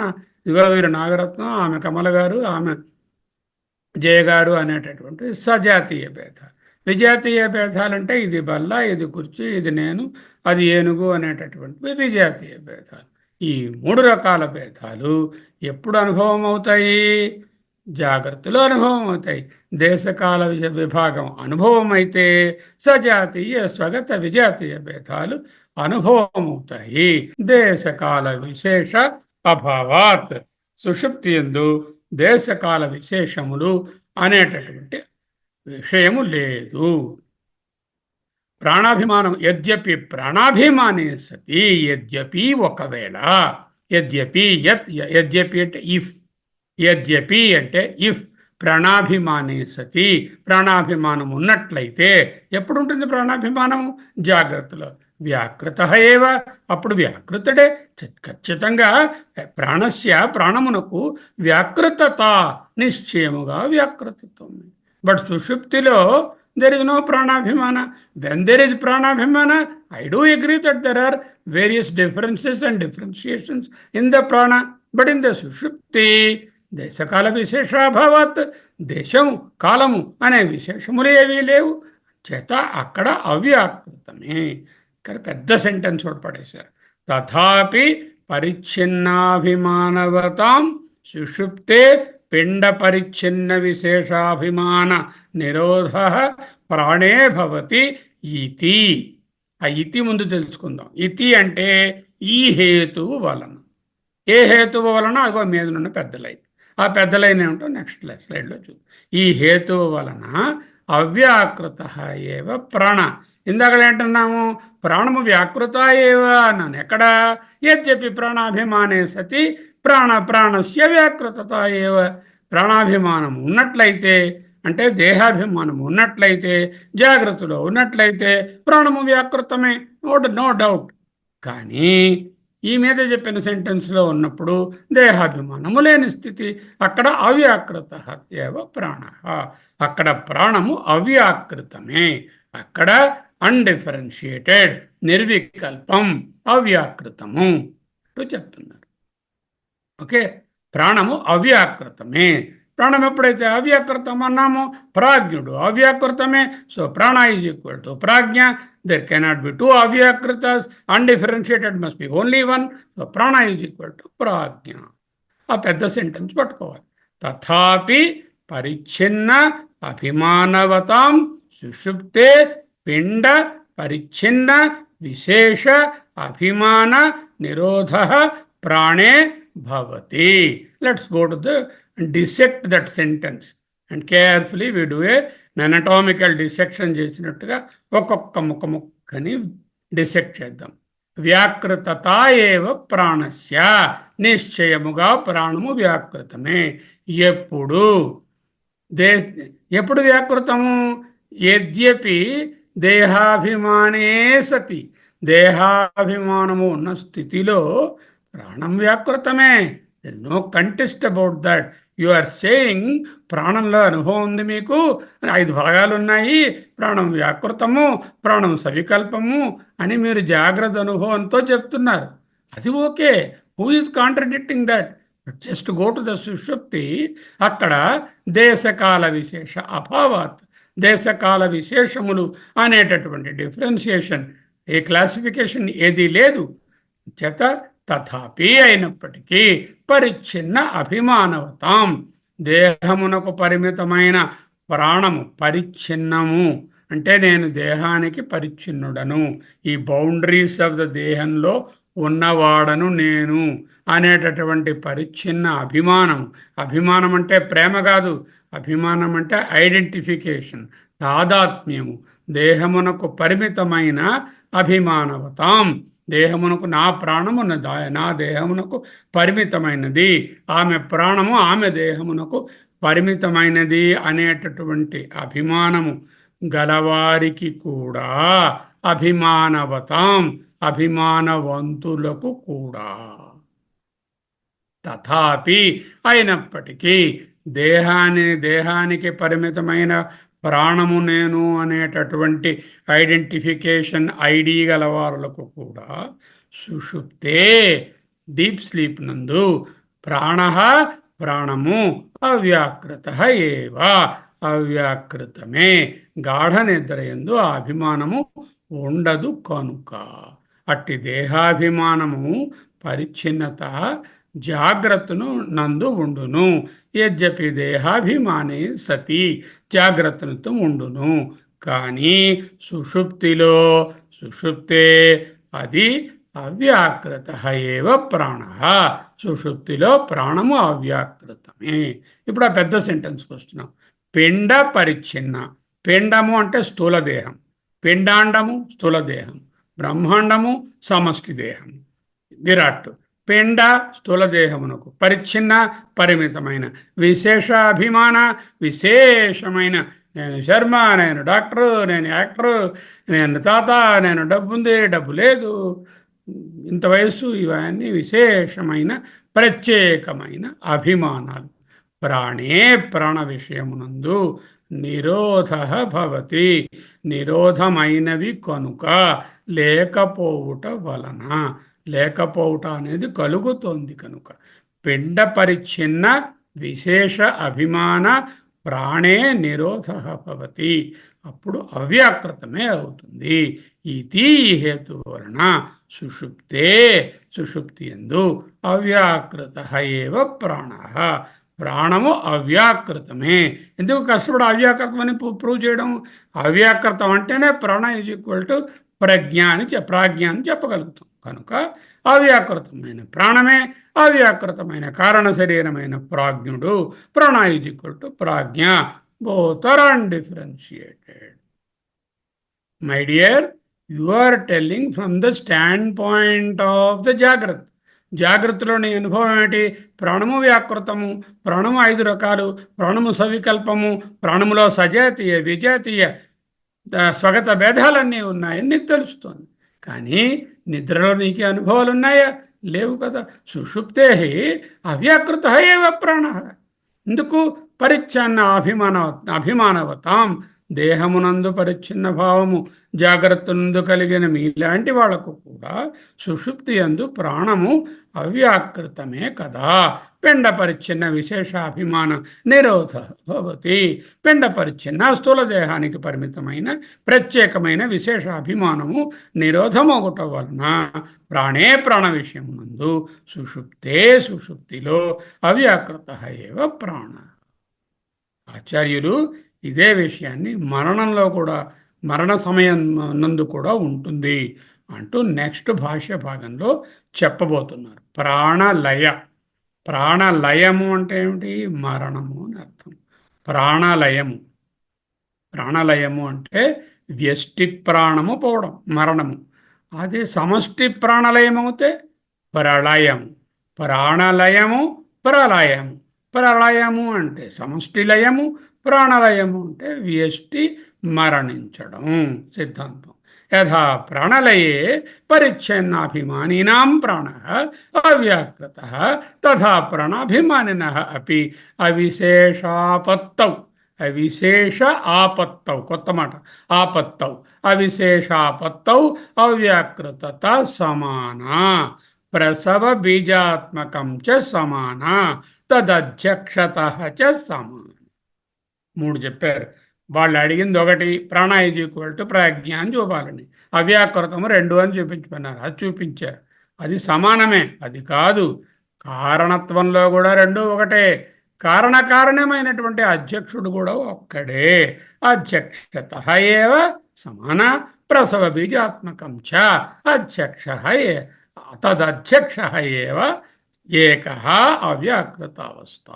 ఇదిగో వీరు నాగరత్నం, ఆమె కమల గారు, ఆమె జయ గారు అనేటటువంటి సజాతీయ భేదాలు. విజాతీయ భేదాలంటే ఇది బల్ల, ఇది కుర్చీ, ఇది నేను, అది ఏనుగు అనేటటువంటివి విజాతీయ భేదాలు. ఈ 3 రకాల భేదాలు ఎప్పుడు అనుభవం అవుతాయి? జాగ్రత్తలో అనుభవం అవుతాయి. దేశకాల విభాగం అనుభవం అయితే సజాతీయ, స్వగత, విజాతీయ భేదాలు అనుభవం అవుతాయి. దేశకాల విశేష అభావాత్. సుషుప్తి యందు దేశకాల విశేషములు అనేటటువంటి విషయము లేదు. ప్రాణాభిమానం యద్యపి ప్రాణాభిమానే సతి, యద్యపి ఒకవేళ, యద్యపి యద్యపి అంటే ఇఫ్, యద్యపి అంటే ఇఫ్ ప్రాణాభిమానే సతి, ప్రాణాభిమానం ఉన్నట్లయితే. ఎప్పుడు ఉంటుంది ప్రాణాభిమానము? జాగ్రత్తలో. వ్యాకృత ఏవ, అప్పుడు వ్యాకృతుడే. ఖచ్చితంగా ప్రాణమునకు వ్యాకృతత, నిశ్చయముగా వ్యాకృతత్వం. బట్ సుషుప్తిలో there is no pranabhimana. When there is pranabhimana, I do agree that there are various differences and differentiations in the prana. But in the sushupti, దేశకాల విశేషాభావాత్, దేశము కాలము అనే విశేషములు ఏవీ లేవు. చేత అక్కడ అవ్యాకృతమే. ఇక్కడ పెద్ద సెంటెన్స్ ఒకటి పడేశారు. తథాపి పరిచ్ఛిన్నాభిమానవతాం సుషుప్తే పిండ పరిచ్ఛిన్న విశేషాభిమాన నిరోధ ప్రాణే భవతి ఇతి. ఆ ఇతి ముందు తెలుసుకుందాం. ఇతి అంటే ఈ హేతువు వలన. ఏ హేతువు వలన? అగో మీద ఉన్న పెద్ద లైన్. ఆ పెద్ద లైన్ ఏమిటో నెక్స్ట్ స్లైడ్లో చూద్దాం. ఈ హేతువు వలన అవ్యాకృత ఏవ ప్రాణ. ఇందాక ఏంటన్నాము? ప్రాణము వ్యాకృత ఏవ అన్నాను. ఎక్కడ? యద్యపి ప్రాణాభిమానే సతి ప్రాణస్య వ్యాకృతత ఏవ. ప్రాణాభిమానం ఉన్నట్లయితే, అంటే దేహాభిమానం ఉన్నట్లయితే, జాగ్రత్తలో ఉన్నట్లయితే ప్రాణము వ్యాకృతమే, నో డౌట్. కానీ ఈ మీద చెప్పిన సెంటెన్స్లో ఉన్నప్పుడు దేహాభిమానము లేని స్థితి, అక్కడ అవ్యాకృత ఏవ ప్రాణ. అక్కడ ప్రాణము అవ్యాకృతమే. అక్కడ అన్డిఫరెన్షియేటెడ్, నిర్వికల్పం, అవ్యాకృతము చెప్తున్నారు. ఓకే, ప్రాణము అవ్యాకృతమే. ప్రాణం ఎప్పుడైతే అవ్యాకృతం అన్నామో ప్రాజ్ఞుడు అవ్యాకృతమే. So Prana is equal to Prajna. There cannot be two అవ్యాకృతాస్, undifferentiated must be only one. So Prana is equal to Prajna. ఆ పెద్ద సెంటెన్స్ పట్టుకోవాలి. తథాపి పరిచ్ఛిన్న అభిమానవతాం సుషుప్తే పిండ పరిచ్ఛిన్న విశేష అభిమాన నిరోధ ప్రాణే భవతి. Let's go to the dissect that sentence and carefully we do a anatomical dissection చేసినట్టుగా ఒక్కొక్క ముక్కని డిసెక్ట్ చేద్దాం. వ్యాకృతత ఏవ ప్రాణస్య, నిశ్చయముగా ప్రాణము వ్యాకృతమే. ఎప్పుడు వ్యాకృతము? యద్యపి దేహాభిమానే సతి, దేహాభిమానము ఉన్న స్థితిలో ప్రాణం వ్యాకృతమే. No contest about that. You are saying ప్రాణంలో అనుభవం ఉంది మీకు, 5 భాగాలు ఉన్నాయి, ప్రాణం వ్యాకృతము, ప్రాణం సవికల్పము అని మీరు జాగ్రత్త అనుభవంతో చెప్తున్నారు. అది okay. Who is contradicting that? Just go to the సుషుప్తి. అక్కడ దేశకాల విశేష అభావాత్, దేశకాల విశేషములు అనేటటువంటి డిఫరెన్షియేషన్, ఏ క్లాసిఫికేషన్ ఏది లేదు. చేత తథాపి అయినప్పటికీ పరిచ్ఛిన్న అభిమానవతాం, దేహమునకు పరిమితమైన ప్రాణము పరిచ్ఛిన్నము అంటే నేను దేహానికి పరిచ్ఛిన్నుడను, ఈ బౌండరీస్ ఆఫ్ ద దేహంలో ఉన్నవాడను నేను అనేటటువంటి పరిచ్ఛిన్న అభిమానం. అభిమానం అంటే ప్రేమ కాదు, అభిమానం అంటే ఐడెంటిఫికేషన్, తాదాత్మ్యము. దేహమునకు పరిమితమైన అభిమానవతాం, దేహమునకు నా ప్రాణము నా దేహమునకు పరిమితమైనది, ఆమె ప్రాణము ఆమె దేహమునకు పరిమితమైనది అనేటటువంటి అభిమానము గలవారికి కూడా, అభిమానవతాం అభిమానవంతులకు కూడా. తథాపి అయినప్పటికీ దేహానికి పరిమితమైన ప్రాణము నేను అనేటటువంటి ఐడెంటిఫికేషన్ ఐడి గలవారులకు కూడా సుషుప్తే డీప్ స్లీప్ నందు ప్రాణము అవ్యాకృత ఏవ, అవ్యాకృతమే. గాఢ నిద్రయందు ఆ అభిమానము ఉండదు కనుక అట్టి దేహాభిమానము పరిచ్ఛిన్నత జాగ్రత్తను నందు ఉండును. యద్యపి దేహాభిమానే సతి, జాగ్రత్తనతో ఉండును. కానీ సుషుప్తే అది అవ్యాకృత ఏవ ప్రాణ, సుషుప్తిలో ప్రాణము అవ్యాకృతమే. ఇప్పుడు ఆ పెద్ద సెంటెన్స్కి వస్తున్నాం. పిండ పరిచ్ఛిన్న, పిండము అంటే స్థూల దేహం, పిండాండము స్థూల దేహం, బ్రహ్మాండము సమష్టి దేహం, విరాట్. పిండ స్థూల దేహమునకు పరిచ్ఛిన్న పరిమితమైన విశేష అభిమాన విశేషమైన, నేను శర్మ, నేను డాక్టరు, నేను యాక్టరు, నేను తాత, నేను డబ్బుంది, డబ్బు లేదు, ఇంత వయస్సు, ఇవన్నీ విశేషమైన ప్రత్యేకమైన అభిమానాలు. ప్రాణే ప్రాణ విషయమునందు నిరోధ భవతి, నిరోధమైనవి కనుక లేకపోవుట వలన, లేకపోవుట అనేది కలుగుతోంది కనుక పిండ పరిచ్ఛిన్న విశేష అభిమాన ప్రాణే నిరోధ భవతి, అప్పుడు అవ్యాకృతమే అవుతుంది. ఇది హేతు వలన సుషుప్తి యందు అవ్యాకృత ఏవ ప్రాణ, ప్రాణము అవ్యాకృతమే. ఎందుకు కష్టపడి అవ్యాకృతం అని ప్రూవ్ చేయడం? అవ్యాకృతం అంటేనే ప్రాణ ఈజ్ ఈక్వల్ టు ప్రాజ్ఞ అని చెప్పగలుగుతాం. కనుక అవ్యాకృతమైన ప్రాణమే అవ్యాకృతమైన కారణ శరీరమైన ప్రాజ్ఞుడు. ప్రాణ ఈజ్ ఈక్వల్ టు ప్రాజ్ఞ. Both are undifferentiated. My dear, you are telling from the standpoint of the జాగ్రత్త. జాగ్రత్తలోని అనుభవం ఏమిటి? ప్రాణము వ్యాకృతము, ప్రాణము 5 రకాలు, ప్రాణము సవికల్పము, ప్రాణములో సజాతీయ విజాతీయ స్వగత భేదాలన్నీ ఉన్నాయని నీకు తెలుస్తుంది. కానీ నిద్రలో నీకే అనుభవాలు ఉన్నాయా? లేవు కదా. సుషుప్తే అవ్యాకృత ఏవ ప్రాణ. ఎందుకు? పరిచ్ఛన్న అభిమానవతాం దేహమునందు పరిచ్ఛిన్న భావము జాగ్రత్తనందు కలిగిన మీలాంటి వాళ్లకు కూడా సుషుప్తి యందు ప్రాణము అవ్యాకృతమే కదా. పిండ పరిచ్ఛిన్న విశేషాభిమాన నిరోధ భవతి. పిండ పరిచ్ఛిన్న స్థూల దేహానికి పరిమితమైన ప్రత్యేకమైన విశేషాభిమానము నిరోధమొకట వలన ప్రాణే ప్రాణ విషయమునందు సుషుప్తే సుషుప్తిలో అవ్యాకృత ఏవ ప్రాణ. ఆచార్యులు ఇదే విషయాన్ని మరణంలో కూడా, మరణ సమయం నందు కూడా ఉంటుంది అంటూ నెక్స్ట్ భాష్య భాగంలో చెప్పబోతున్నారు. ప్రాణలయ. ప్రాణలయము అంటే ఏమిటి? మరణము అని అర్థం. ప్రాణలయము, ప్రాణలయము అంటే వ్యష్టి ప్రాణము పోవడం, మరణము. అదే సమష్టి ప్రాణలయం అవుతే ప్రళయము. ప్రాణలయము, ప్రళయము. ప్రళయము అంటే సమష్టి లయము, ప్రాణలయము అంటే వ్యష్టి మరణించడం సిద్ధాంతం. యథా ప్రాణలయే పరిచ్ఛిన్నాభిమానినాం ప్రాణ అవ్యాకృత తథా ప్రాణాభిమానినః అపి అవిశేషాపత్తౌ. అవిశేష ఆపత్తౌ, కొత్త మాట, ఆపత్తౌ. అవిశేషాపత్తౌ అవ్యాకృతత సమానా ప్రసవ బీజాత్మకం చ సమానా తదధ్యక్షత చ సమాన. మూడు చెప్పారు. వాళ్ళు అడిగింది ఒకటి, ప్రాణ ఈజ్ ఈక్వల్ టు ప్రజ్ఞ అని చూపాలని. అవ్యాకృతము 2 అని చూపించుకున్నారు. అది చూపించారు. అది సమానమే, అది కాదు. కారణత్వంలో కూడా 2 ఒకటే. కారణకారణమైనటువంటి అధ్యక్షుడు కూడా ఒక్కడే. అధ్యక్షత ఏవ సమాన ప్రసవ బీజాత్మకం చ అధ్యక్ష తదధ్యక్ష ఏవ ఏక అవ్యాకృతావస్థ.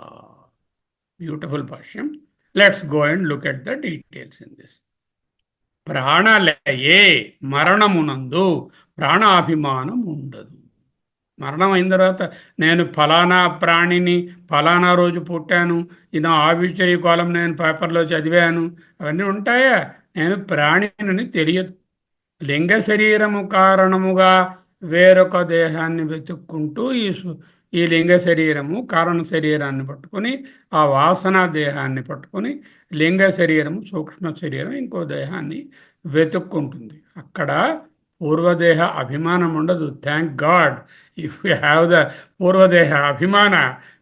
బ్యూటిఫుల్ భాష్యం. Let's go and look at the details in this. ప్రాణలయే, మరణమునందు ప్రాణాభిమానం ఉండదు. మరణం అయిన తర్వాత నేను ఫలానా ప్రాణిని ఫలానా రోజు పుట్టాను, నా ఆబ్యూచరీ కాలం నేను పేపర్లో చదివాను, అవన్నీ ఉంటాయా? నేను ప్రాణిని తెలియదు. లింగ శరీరము కారణముగా వేరొక దేహాన్ని వెతుక్కుంటూ ఈ లింగ శరీరము కారణ శరీరాన్ని పట్టుకొని, ఆ వాసన దేహాన్ని పట్టుకొని, లింగ శరీరము సూక్ష్మ శరీరం ఇంకో దేహాన్ని వెతుక్కుంటుంది. అక్కడ పూర్వదేహ అభిమానం ఉండదు. Thank God. If you have the పూర్వదేహ అభిమాన,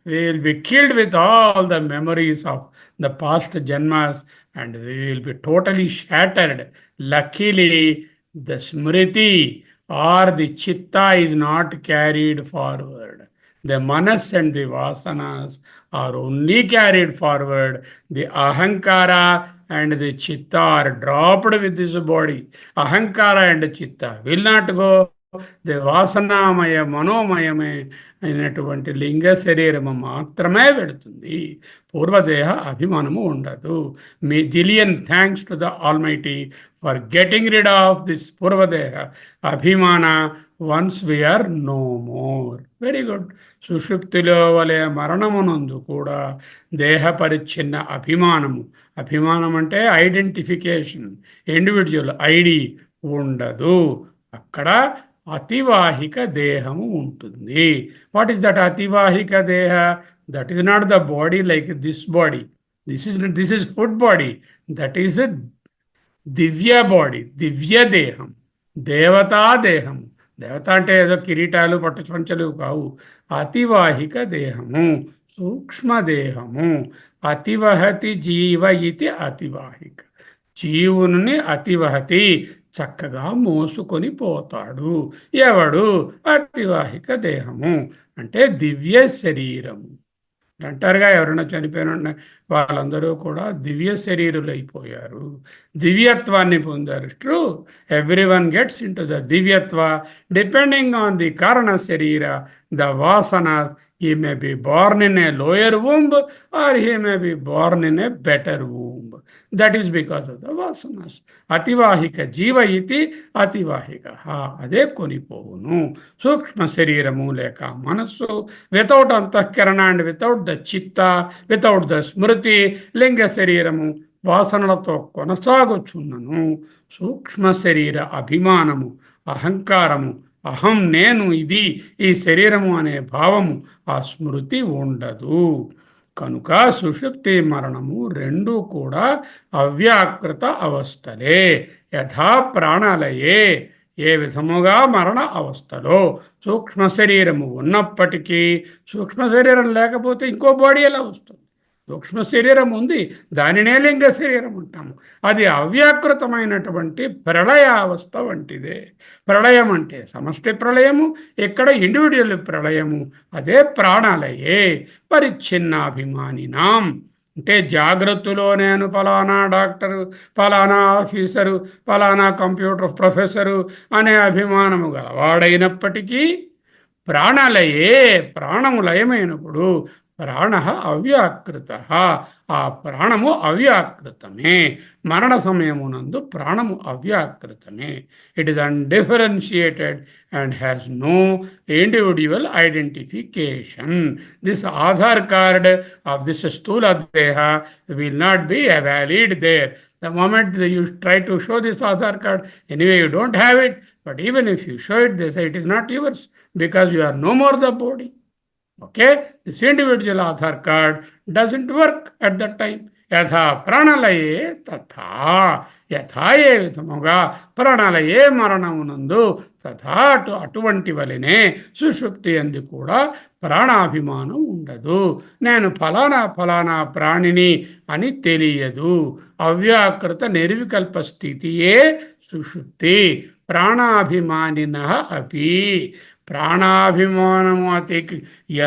we will be killed with all the memories of the past janmas and we will be totally shattered. Luckily, the smriti or the chitta is not carried forward. The manas and the vasanas are only carried forward. The ahankara and the chitta are dropped with this body. Ahankara and chitta will not go. The వాసనామయ మనోమయమే అయినటువంటి లింగ శరీరము మాత్రమే పెడుతుంది. పూర్వదేహ అభిమానము ఉండదు. మీ zillion thanks to the almighty for getting rid of this పూర్వదేహ అభిమాన once we are no more. Very good. సుషుప్తిలో వలె మరణమునందు కూడా దేహ పరిచ్ఛిన్న అభిమానము, అభిమానం అంటే ఐడెంటిఫికేషన్, ఇండివిజువల్ ఐడి ఉండదు. అక్కడ అతివాహిక దేహము ఉంటుంది. వాట్ ఈస్ దట్ అతివాహిక దేహ? That is not the body like this body. This is food body. That is దివ్య బాడీ, దివ్య దేహం, దేవతా దేహము. దేవత అంటే ఏదో కిరీటాలు పట్టుపంచలు కావు. అతివాహిక దేహము, సూక్ష్మదేహము. అతివహతి జీవ ఇది అతివాహిక. జీవుని అతివహతి, చక్కగా మోసుకొని పోతాడు. ఎవడు? అతివాహిక దేహము అంటే దివ్య శరీరము అంటారుగా. ఎవరైనా చనిపోయిన వాళ్ళందరూ కూడా దివ్య శరీరులు అయిపోయారు, దివ్యత్వాన్ని పొందారు. True, everyone gets into the దివ్యత్వ డిపెండింగ్ ఆన్ ది కారణ శరీర, ద వాసన. He may be born in a lower womb or he may be born in a better womb. That is because of the vasanas. అతివాహిక జీవ ఇది అతివాహిక. అదే కొనిపోవును. సూక్ష్మ శరీరము లేక మనస్సు, వితౌట్ అంతఃకరణ అండ్ వితౌట్ ద చిత్త, వితౌట్ ద స్మృతి, లింగ శరీరము వాసనలతో కొనసాగుచున్నను. సూక్ష్మ శరీర అభిమానము, అహంకారము, అహం నేను, ఇది ఈ శరీరము అనే భావము, ఆ స్మృతి ఉండదు. కనుక సుషుప్తి మరణము రెండూ కూడా అవ్యాకృత అవస్థలే. యథా ప్రాణాలయే, ఏ విధముగా మరణ అవస్థలో సూక్ష్మ శరీరము ఉన్నప్పటికీ సూక్ష్మ శరీరం లేకపోతే ఇంకో బాడీ ఎలా వస్తుంది? సూక్ష్మ శరీరం ఉంది, దానినే లింగ శరీరం అంటాము. అది అవ్యాకృతమైనటువంటి ప్రళయావస్థ వంటిదే. ప్రళయం అంటే సమష్టి ప్రళయము, ఇక్కడ ఇండివిజువల్ ప్రళయము. అదే ప్రాణాలయే. పరిచ్ఛిన్నాభిమానినాం అంటే జాగ్రత్తలో నేను ఫలానా డాక్టరు, ఫలానా ఆఫీసరు, ఫలానా కంప్యూటర్ ప్రొఫెసరు అనే అభిమానము గలవాడైనప్పటికీ ప్రాణలయే, ప్రాణము లయమైనప్పుడు ప్రాణ అవ్యాకృత, ఆ ప్రాణము అవ్యాకృతమే. మరణ సమయమునందు ప్రాణము అవ్యాకృతమే. It is undifferentiated and has no individual identification. This Aadhaar card of this Sthula Deha will not be valid there. The moment you try to show this Aadhaar card, anyway you don't have it, but even if you show it, they say it is not yours because you are no more the body. Okay, this individual Aadhaar card doesn't work at that time. యథా ప్రాణలయే తథా, యథా ఏ విధముగా ప్రాణలయే మరణమునందు తథా అటువంటి వలనే సుషుప్తి అందు కూడా ప్రాణాభిమానం ఉండదు. నేను ఫలానా ఫలానా ప్రాణిని అని తెలియదు. అవ్యాకృత నిర్వికల్ప స్థితియే సుషుప్తి. ప్రాణాభిమానిన అపి, ప్రాణాభిమానము అతి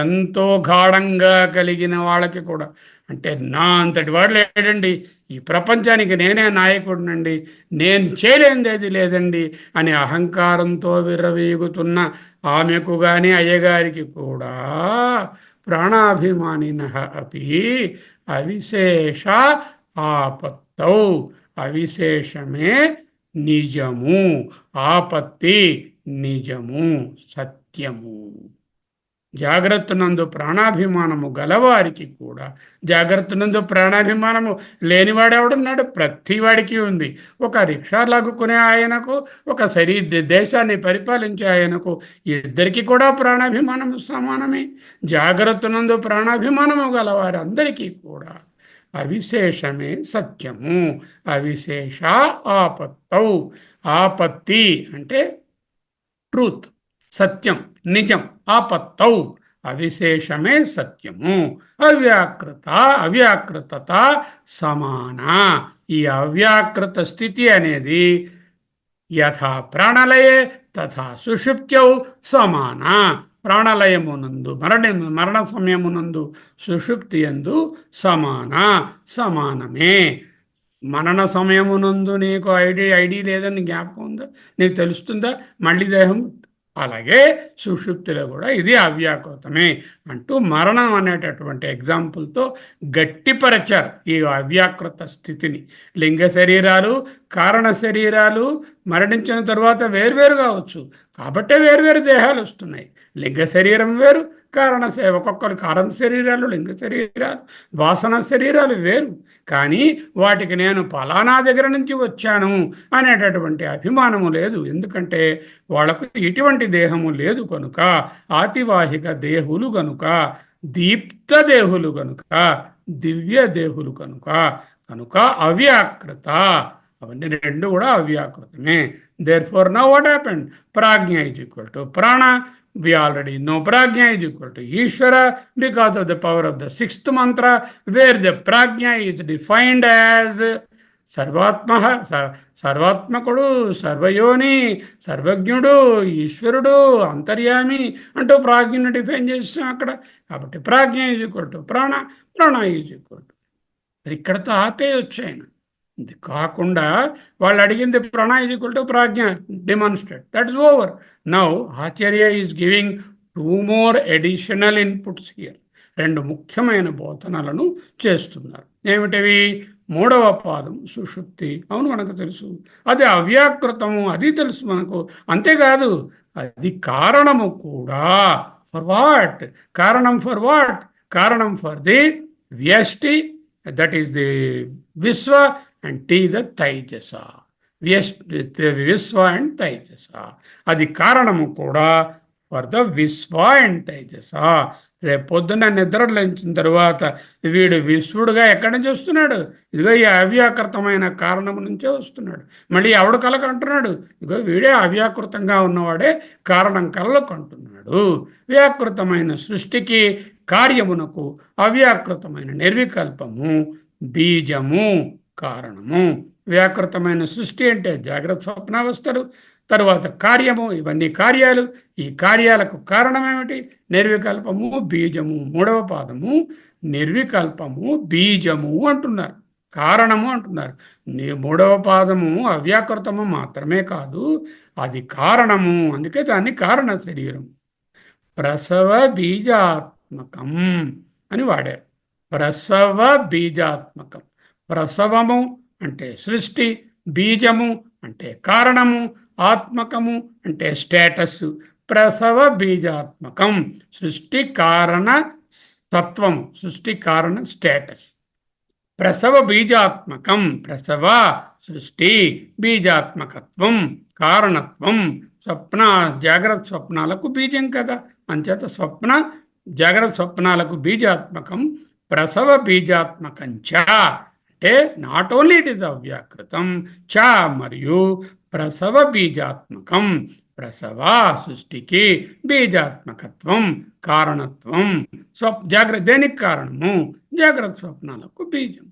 ఎంతో గాఢంగా కలిగిన వాళ్ళకి కూడా, అంటే నా అంతటి వాడు లేడండి, ఈ ప్రపంచానికి నేనే నాయకుడినండి, నేను చేయలేనిది లేదండి అని అహంకారంతో విర్రవీగుతున్న ఆమెకు కానీ అయ్యగారికి కూడా ప్రాణాభిమానిన అపి అవిశేష ఆపత్తౌ, అవిశేషమే నిజము, ఆపత్తి నిజము, సత్యము. జాగ్రత్తనందు ప్రాణాభిమానము గలవారికి కూడా, జాగ్రత్తనందు ప్రాణాభిమానము లేనివాడెవడున్నాడు? ప్రతివాడికి ఉంది. ఒక రిక్షా లాగుకునే ఆయనకు, ఒక దేశాన్ని పరిపాలించే ఆయనకు, ఇద్దరికి కూడా ప్రాణాభిమానము సమానమే. జాగ్రత్తనందు ప్రాణాభిమానము గలవారి అందరికీ కూడా అవిశేషమే సత్యము. అవిశేష ఆపత్తౌ, ఆపత్తి అంటే ట్రూత్, సత్యం, నిజం. ఆపత్తౌ అవిశేషమే సత్యము. అవ్యాకృత, అవ్యాకృతత సమాన. ఈ అవ్యాకృత స్థితి అనేది యథా ప్రాణలయే తథా సుషుప్త్యౌ సమాన. ప్రాణలయమునందు మరణ సమయమునందు సుషుప్తి యందు సమాన, సమానమే. మరణ సమయమునందు నీకు ఐడి లేదని జ్ఞాపకం ఉందా? నీకు తెలుస్తుందా మళ్ళీ దేహం? అలాగే సుషుప్తిలో కూడా ఇది అవ్యాకృతమే అంటూ మరణం అనేటటువంటి ఎగ్జాంపుల్తో గట్టిపరచారు ఈ అవ్యాకృత స్థితిని. లింగ శరీరాలు, కారణ శరీరాలు మరణించిన తర్వాత వేరువేరు కావచ్చు, కాబట్టే వేరువేరు దేహాలు వస్తున్నాయి. లింగ శరీరం వేరు, కారణ ఒక్కొక్కరు కారణ శరీరాలు, లింగ శరీరాలు, వాసన శరీరాలు వేరు. కానీ వాటికి నేను ఫలానా దగ్గర నుంచి వచ్చాను అనేటటువంటి అభిమానము లేదు. ఎందుకంటే వాళ్లకు ఇటువంటి దేహము లేదు కనుక, ఆతివాహిక దేహులు కనుక, దీప్త దేహులు కనుక, దివ్య దేహులు కనుక, కనుక అవ్యాకృత. అవన్నీ రెండు కూడా అవ్యాకృతమే. Therefore now what happened? Prajna is equal to prana. We already know Prajna is equal to Ishvara because of the power of the sixth mantra, where the Prajna is defined as సర్వాత్మ, సర్వాత్మకుడు, సర్వయోని, సర్వజ్ఞుడు, ఈశ్వరుడు, అంతర్యామి అంటూ ప్రాజ్ఞను define చేస్తాం అక్కడ. కాబట్టి ప్రాజ్ఞ is equal to ప్రాణ, ప్రాణ is equal to. ఇక్కడతో ఆపేయొచ్చు ఆయన. ఇది కాకుండా వాళ్ళు అడిగింది ప్రాణ ఈజ్ ఈక్వల్ టు ప్రాజ్ఞ, demonstrate, that is over. Now ఆచార్య is giving 2 more additional inputs here. 2 ముఖ్యమైన బోధనలను చేస్తున్నారు. ఏమిటవి? 3వ పాదం సుషుప్తి. అవును, మనకు తెలుసు అది అవ్యాకృతము, అది తెలుసు మనకు. అంతేకాదు అది కారణము కూడా. For what? కారణం ఫర్ వాట్? కారణం ఫర్ ది వ్యష్టి, దట్ ఈస్ ది విశ్వ, అండ్ టీ ద తైజస. విశ్వ అండ్ తైజస, అది కారణము కూడా ఫర్ ద విశ్వ అండ్ తైజస. రేపు పొద్దున్న నిద్ర లేచిన తరువాత వీడు విశ్వడుగా ఎక్కడి నుంచి వస్తున్నాడు? ఇదిగో ఈ అవ్యాకృతమైన కారణం నుంచే వస్తున్నాడు. మళ్ళీ ఎవడు కలకు అంటున్నాడు? ఇదిగో వీడే అవ్యాకృతంగా ఉన్నవాడే కారణం కలకు అంటున్నాడు. వ్యాకృతమైన సృష్టికి కార్యమునకు అవ్యాకృతమైన నిర్వికల్పము బీజము కారణము. వ్యాకృతమైన సృష్టి అంటే జాగ్రత్త స్వప్నావస్థలు, తరువాత కార్యము, ఇవన్నీ కార్యాలు. ఈ కార్యాలకు కారణమేమిటి? నిర్వికల్పము బీజము. మూడవ పాదము నిర్వికల్పము బీజము అంటున్నారు, కారణము అంటున్నారు. మూడవ పాదము అవ్యాకృతము మాత్రమే కాదు, అది కారణము. అందుకే దాన్ని కారణ శరీరం. ప్రసవ బీజాత్మకం అని వాడారు. ప్రసవ బీజాత్మకం. ప్రసవము అంటే సృష్టి, బీజము అంటే కారణము, ఆత్మకము అంటే స్టేటస్. ప్రసవ బీజాత్మకం సృష్టి కారణ తత్వము, సృష్టి కారణ స్టేటస్. ప్రసవ బీజాత్మకం. ప్రసవ సృష్టి, బీజాత్మకత్వం, కారణత్వం. స్వప్న జాగ్రత్త స్వప్నాలకు బీజం కదా, అంచేత స్వప్న జాగ్రత్త స్వప్నాలకు బీజాత్మకం. ప్రసవ బీజాత్మకం చ అంటే నాట్ ఓన్లీ ఇట్ ఈస్ అవ్యాకృతం, చ మరియు ప్రసవ బీజాత్మకం. ప్రసవ సృష్టికి బీజాత్మకత్వం, కారణత్వం. జాగ్రత్త దేనికి కారణము? జాగ్రత్త స్వప్నాలకు బీజం.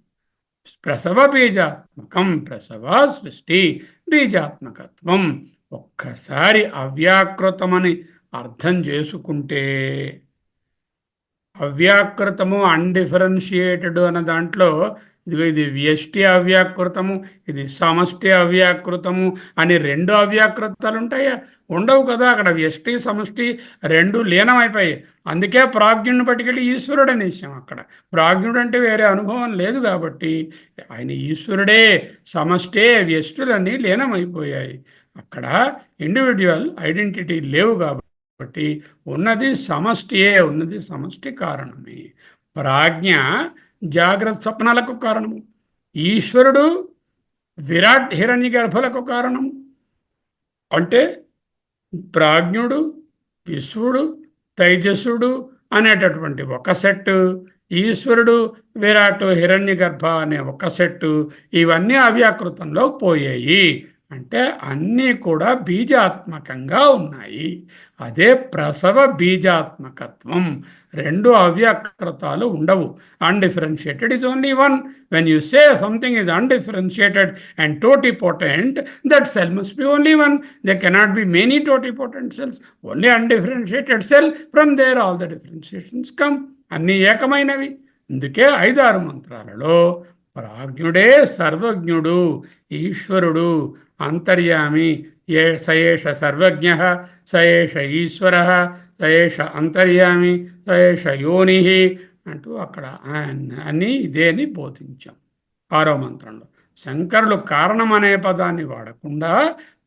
ప్రసవ బీజాత్మకం. ప్రసవ సృష్టి బీజాత్మకత్వం. ఒక్కసారి అవ్యాకృతమని అర్థం చేసుకుంటే, అవ్యాకృతము అన్డిఫరెన్షియేటెడ్ అన్న దాంట్లో ఇది వ్యష్టి అవ్యాకృతము, ఇది సమష్టి అవ్యాకృతము అని రెండు అవ్యాకృతాలు ఉంటాయా? ఉండవు కదా. అక్కడ వ్యష్టి సమష్టి రెండు లీనమైపోయాయి. అందుకే ప్రాజ్ఞుడిని పట్టుకెళ్ళి ఈశ్వరుడు అనేసాం. అక్కడ ప్రాజ్ఞుడు అంటే వేరే అనుభవం లేదు కాబట్టి ఆయన ఈశ్వరుడే. సమష్టే వ్యష్టులన్నీ లీనమైపోయాయి. అక్కడ ఇండివిజువల్ ఐడెంటిటీ లేవు కాబట్టి ఉన్నది సమష్టియే, ఉన్నది సమష్టి కారణమే. ప్రాజ్ఞ జాగ్రత్త స్వప్నాలకు కారణము, ఈశ్వరుడు విరాట్ హిరణ్య గర్భులకు కారణము. అంటే ప్రాజ్ఞుడు, విశ్వడు, తైజస్సుడు అనేటటువంటి ఒక సెట్టు, ఈశ్వరుడు, విరాట్, హిరణ్య గర్భ అనే ఒక సెట్టు, ఇవన్నీ అవ్యాకృతంలో పోయాయి. అంటే అన్నీ కూడా బీజాత్మకంగా ఉన్నాయి. అదే ప్రసవ బీజాత్మకత్వం. రెండు అవ్యాకృతాలు ఉండవు. Undifferentiated is only one. When you say something is undifferentiated and totipotent, that cell must be only one. There cannot be many totipotent cells. Only undifferentiated cell. From there all the differentiations come. అన్నీ ఏకమైనవి. అందుకే 5-6 మంత్రాలలో ప్రాజ్ఞుడే సర్వజ్ఞుడు, ఈశ్వరుడు, అంతర్యామి. సయేష సర్వజ్ఞ, సయేష ఈశ్వర, సయేష అంతర్యామి, సయేష యోని అంటూ అక్కడ అన్నీ ఇదే అని బోధించాం 6వ మంత్రంలో. శంకరులు కారణం అనే పదాన్ని వాడకుండా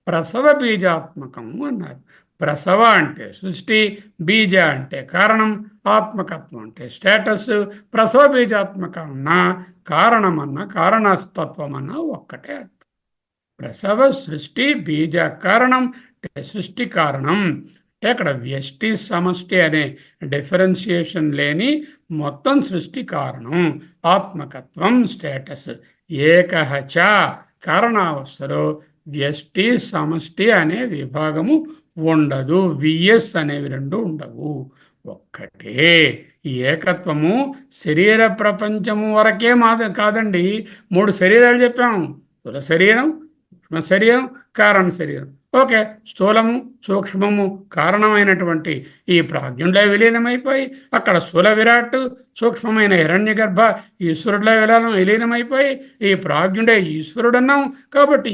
ప్రసవ బీజాత్మకం అన్నారు. ప్రసవ అంటే సృష్టి, బీజ అంటే కారణం, ఆత్మకత్వం అంటే స్టేటస్. ప్రసవ బీజాత్మకం అన్నా కారణమన్నా కారణతత్వం అన్నా ఒక్కటే అర్థం. ప్రసవ సృష్టి బీజ కారణం సృష్టి కారణం అంటే అక్కడ వ్యష్టి సమష్టి అనే డిఫరెన్షియేషన్ లేని మొత్తం సృష్టి కారణం, ఆత్మకత్వం స్టేటస్. ఏకహచ కారణావస్థలో వ్యష్టి సమష్టి అనే విభాగము ఉండదు. విఎస్ అనేవి రెండు ఉండవు, ఒక్కటే. ఈ ఏకత్వము శరీర ప్రపంచము వరకే కాదండి. 3 శరీరాలు చెప్పాము. స్థూల శరీరం, సూక్ష్మ శరీరం, కారణ శరీరం. ఓకే, స్థూలము సూక్ష్మము కారణమైనటువంటి ఈ ప్రాజ్ఞుడిలో విలీనమైపోయి అక్కడ స్థూల విరాట్, సూక్ష్మమైన హిరణ్య గర్భ ఈశ్వరుడిలో విలీనమైపోయి ఈ ప్రాజ్ఞుడే ఈశ్వరుడు అన్నాం. కాబట్టి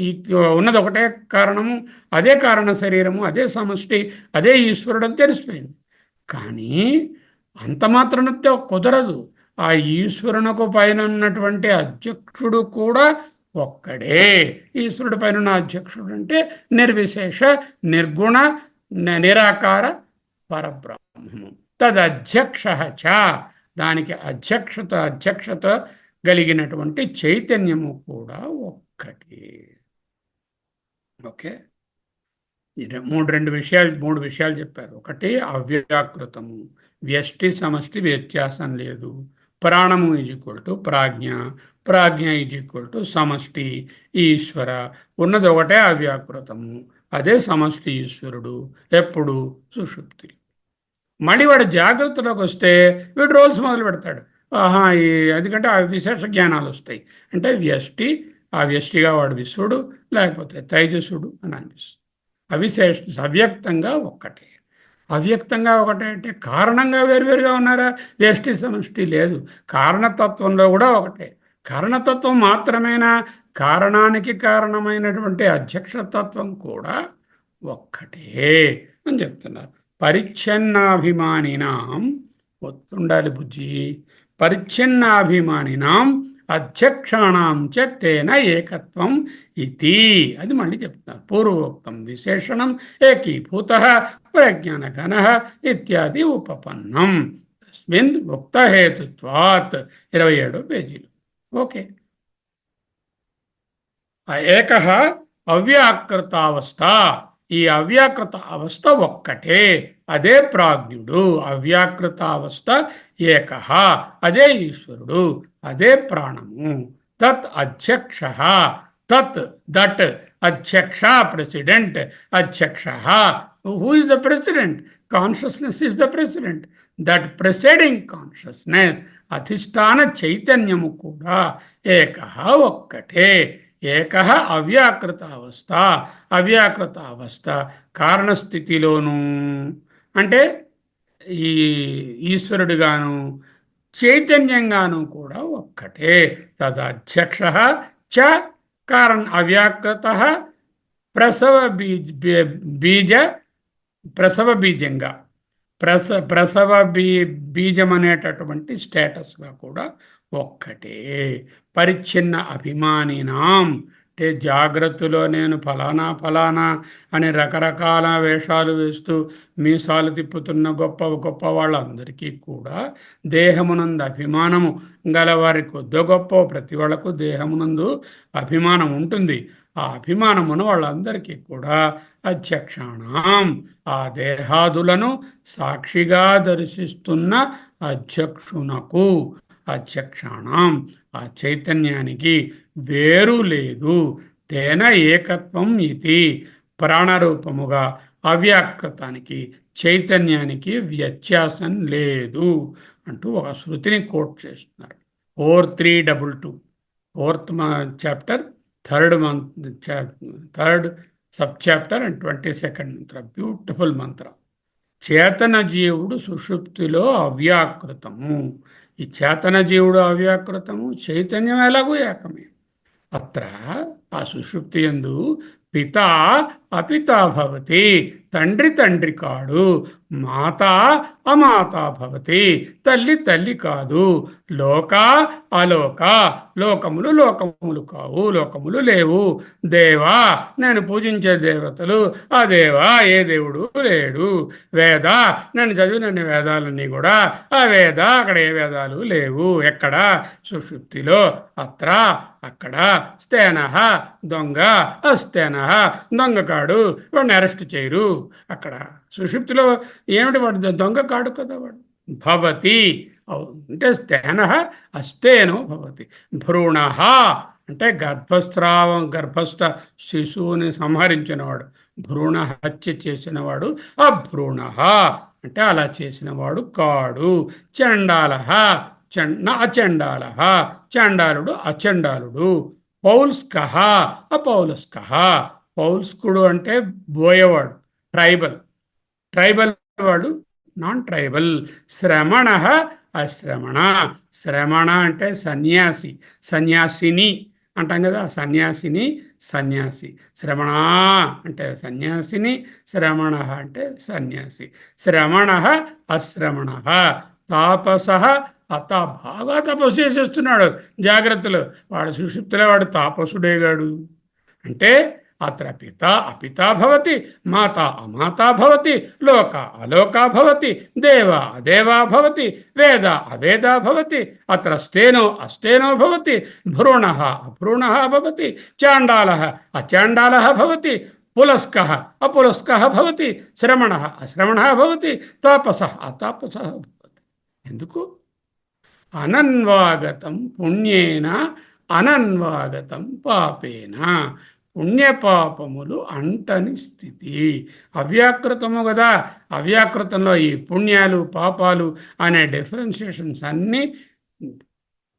ఉన్నది ఒకటే కారణము, అదే కారణ శరీరము, అదే సమష్టి, అదే ఈశ్వరుడు అని తెలిసిపోయింది. కానీ అంత మాత్రమే కుదరదు. ఆ ఈశ్వరునకు పైన ఉన్నటువంటి అధ్యక్షుడు కూడా ఒక్కడే. ఈశ్వరుడి పైన ఉన్న అధ్యక్షుడు అంటే నిర్విశేష నిర్గుణ నిరాకార పరబ్రహ్మము. తదధ్యక్ష చ దానికి అధ్యక్షత కలిగినటువంటి చైతన్యము కూడా ఒక్కటే. ఓకే. మూడు విషయాలు చెప్పారు. ఒకటి అవ్యాకృతము, వ్యష్టి సమష్టి వ్యత్యాసం లేదు. ప్రాణము is equal to ప్రాజ్ఞ, ప్రాజ్ఞ is equal to సమష్టి ఈశ్వర. ఉన్నది ఒకటే అవ్యాకృతము, అదే సమష్టి ఈశ్వరుడు. ఎప్పుడు? సుషుప్తి. మళ్ళీ వాడు జాగ్రత్తలోకి వస్తే వీడు రోల్స్ మొదలు పెడతాడు. ఆహా, ఎందుకంటే ఆ విశేష జ్ఞానాలు వస్తాయి. అంటే వ్యష్టి, ఆ వ్యష్టిగా వాడు విశ్వడు, లేకపోతే తైజసుడు అని అనిపిస్తుంది. అవ్యక్తంగా ఒక్కటే. అవ్యక్తంగా ఒకటే అంటే కారణంగా వేరువేరుగా ఉన్నారా? వ్యష్టి సమష్టి లేదు. కారణతత్వంలో కూడా ఒకటే. కారణతత్వం మాత్రమేనా? కారణానికి కారణమైనటువంటి అధ్యక్షతత్వం కూడా ఒక్కటే అని చెప్తున్నారు. పరిచ్ఛిన్నాభిమానినాం, ఒత్తుండాలి బుజ్జి, పరిచ్ఛిన్నాభిమానినాం అధ్యక్షాణం చ తేన ఏకత్వం ఇది. అది మళ్ళీ చెప్తున్నారు. పూర్వోక్తం విశేషణం ఏకీభూత ప్రజ్ఞానఘన ఇత్యాది ఉపపన్నం తస్మిన్ ఉక్తహేతుత్వాత్. 27వ పేజీలు. ఓకే. ఏక అవ్యాకృతావస్థ. ఈ అవ్యాకృత అవస్థ ఒక్కటే, అదే ప్రాజ్ఞుడు. అవ్యాకృత అవస్థ ఏక, అదే ఈశ్వరుడు, అదే ప్రాణము. తత్ అధ్యక్ష, దట్ అధ్యక్ష, ప్రెసిడెంట్. అధ్యక్ష, who is the president? Consciousness is the president. That presiding consciousness, అధిష్టాన చైతన్యము కూడా ఏక, ఒక్కటే. ఏక అవ్యాకృత అవస్థ. అవ్యాకృత అవస్థ కారణస్థితిలోను, అంటే ఈ ఈశ్వరుడుగాను చైతన్యంగాను కూడా ఒక్కటే. తదధ్యక్ష చ కారణ అవ్యాకృత ప్రసవ బీజంగా, ప్రసవ బీజం అనేటటువంటి స్టేటస్గా కూడా ఒక్కటే. పరిచ్ఛిన్న అభిమానినాం అంటే జాగ్రత్తలో నేను ఫలానా ఫలానా అని రకరకాల వేషాలు వేస్తూ మీసాలు తిప్పుతున్న గొప్ప గొప్ప వాళ్ళందరికీ కూడా దేహమునందు అభిమానము గలవారి కొద్ది గొప్ప ప్రతి వాళ్ళకు దేహమునందు అభిమానం ఉంటుంది. ఆ అభిమానమును వాళ్ళందరికీ కూడా అధ్యక్షాణం, ఆ దేహాదులను సాక్షిగా దర్శిస్తున్న అధ్యక్షునకు, అధ్యక్షాణం, ఆ చైతన్యానికి వేరు లేదు. తేన ఏకత్వం ఇది. ప్రాణరూపముగా అవ్యాకృతానికి చైతన్యానికి వ్యత్యాసం లేదు అంటూ ఒక శృతిని కోట్ చేస్తున్నారు. 4322, 4th chapter, third sub chapter and 22nd Mantra. Beautiful మంత్ర. చేతన జీవుడు సుషుప్తిలో అవ్యాకృతము. ఈ చేతన జీవుడు అవ్యాకృతము, చైతన్యం ఎలాగూ ఏకమే. అత్ర ఆ సుషుప్తి యందు పిత అపిత భవతి. తండ్రి తండ్రి కాడు, మాత అమాత భవతి. తల్లి తల్లి కాదు. లోక అలోక, లోకములు లోకములు కావు, లోకములు లేవు. దేవా, నేను పూజించే దేవతలు, ఆ దేవా ఏ దేవుడు లేడు. వేద, నేను చదివిన వేదాలన్నీ కూడా ఆ వేద, అక్కడ ఏ వేదాలు లేవు. ఎక్కడ? సుషుప్తిలో. అత్ర, అక్కడ. స్థేన, దొంగ. అస్థేన, దొంగ కాడు, వాడిని అరెస్ట్ చేయరు. అక్కడ సుషుప్తిలో ఏమిటి? వాడు దొంగ కాడు కదా. వాడు భవతి అంటే స్థేన అస్థేనో భవతి. భ్రూణ అంటే గర్భస్థ శిశువుని సంహరించినవాడు, భ్రూణ హత్య చేసినవాడు అభ్రూణ అంటే అలా చేసినవాడు కాడు. చండాల, అచండాల, చండాలుడు అచండాలుడు. పౌల్స్క, అపౌలస్క. పౌల్స్కుడు అంటే బోయవాడు, ట్రైబల్ వాడు నాన్ ట్రైబల్. శ్రమణ, అశ్రమణ. శ్రమణ అంటే సన్యాసి, సన్యాసిని అంటాం కదా. సన్యాసిని, సన్యాసి. శ్రమణ అంటే సన్యాసిని, శ్రమణ అంటే సన్యాసి. శ్రమణ, అశ్రమణ. తాపస, అత బాగా తపస్సు చేసేస్తున్నాడు జాగ్రత్తలు. వాడు సుషుప్తిలో వాడు తాపసుడేగాడు. అంటే అత్ర పిత అపిత భవతి, మాత అమాత భవతి, లోక అలోక భవతి, దేవ అదేవా భవతి, వేద అవేద భవతి. అత్ర స్థేనో అస్థేనో భవతి, భ్రూణ అభ్రూణ భవతి, చాండాల అచాండాల భవతి. పులస్కः అపులస్కः భవతి, శ్రమణः అశ్రమణः భవతి, తాపసः అతాపసः భవతి. ఎందుకు? అనన్వాగతం పుణ్యేన అనన్వాగతం పాపేన. పుణ్యపాపములు అంటని స్థితి అవ్యాకృతము కదా. అవ్యాకృతంలో ఈ పుణ్యాలు పాపాలు అనే డిఫరెన్షియేషన్స్ అన్నీ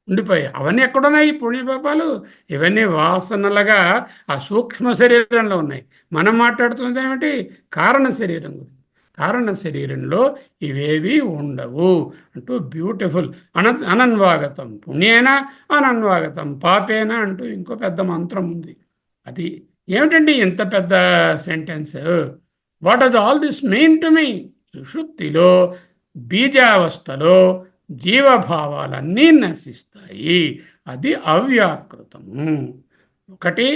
ఉండిపోయాయి. అవన్నీ ఎక్కడున్నాయి ఈ పుణ్యపాపాలు? ఇవన్నీ వాసనలుగా ఆ సూక్ష్మ శరీరంలో ఉన్నాయి. మనం మాట్లాడుతున్నది ఏమిటి? కారణ శరీరం గురించి. కారణ శరీరంలో ఇవేవి ఉండవు అంటూ బ్యూటిఫుల్. అనన్వాగతం పుణ్యేన అనన్వాగతం పాపేన అంటూ ఇంకో పెద్ద మంత్రం ఉంది. అది ఏమిటండి ఇంత పెద్ద sentence? What does all this mean to me? సుషుప్తిలో బీజావస్థలో జీవభావాలన్నీ నశిస్తాయి. అది అవ్యాకృతము. ఒకటి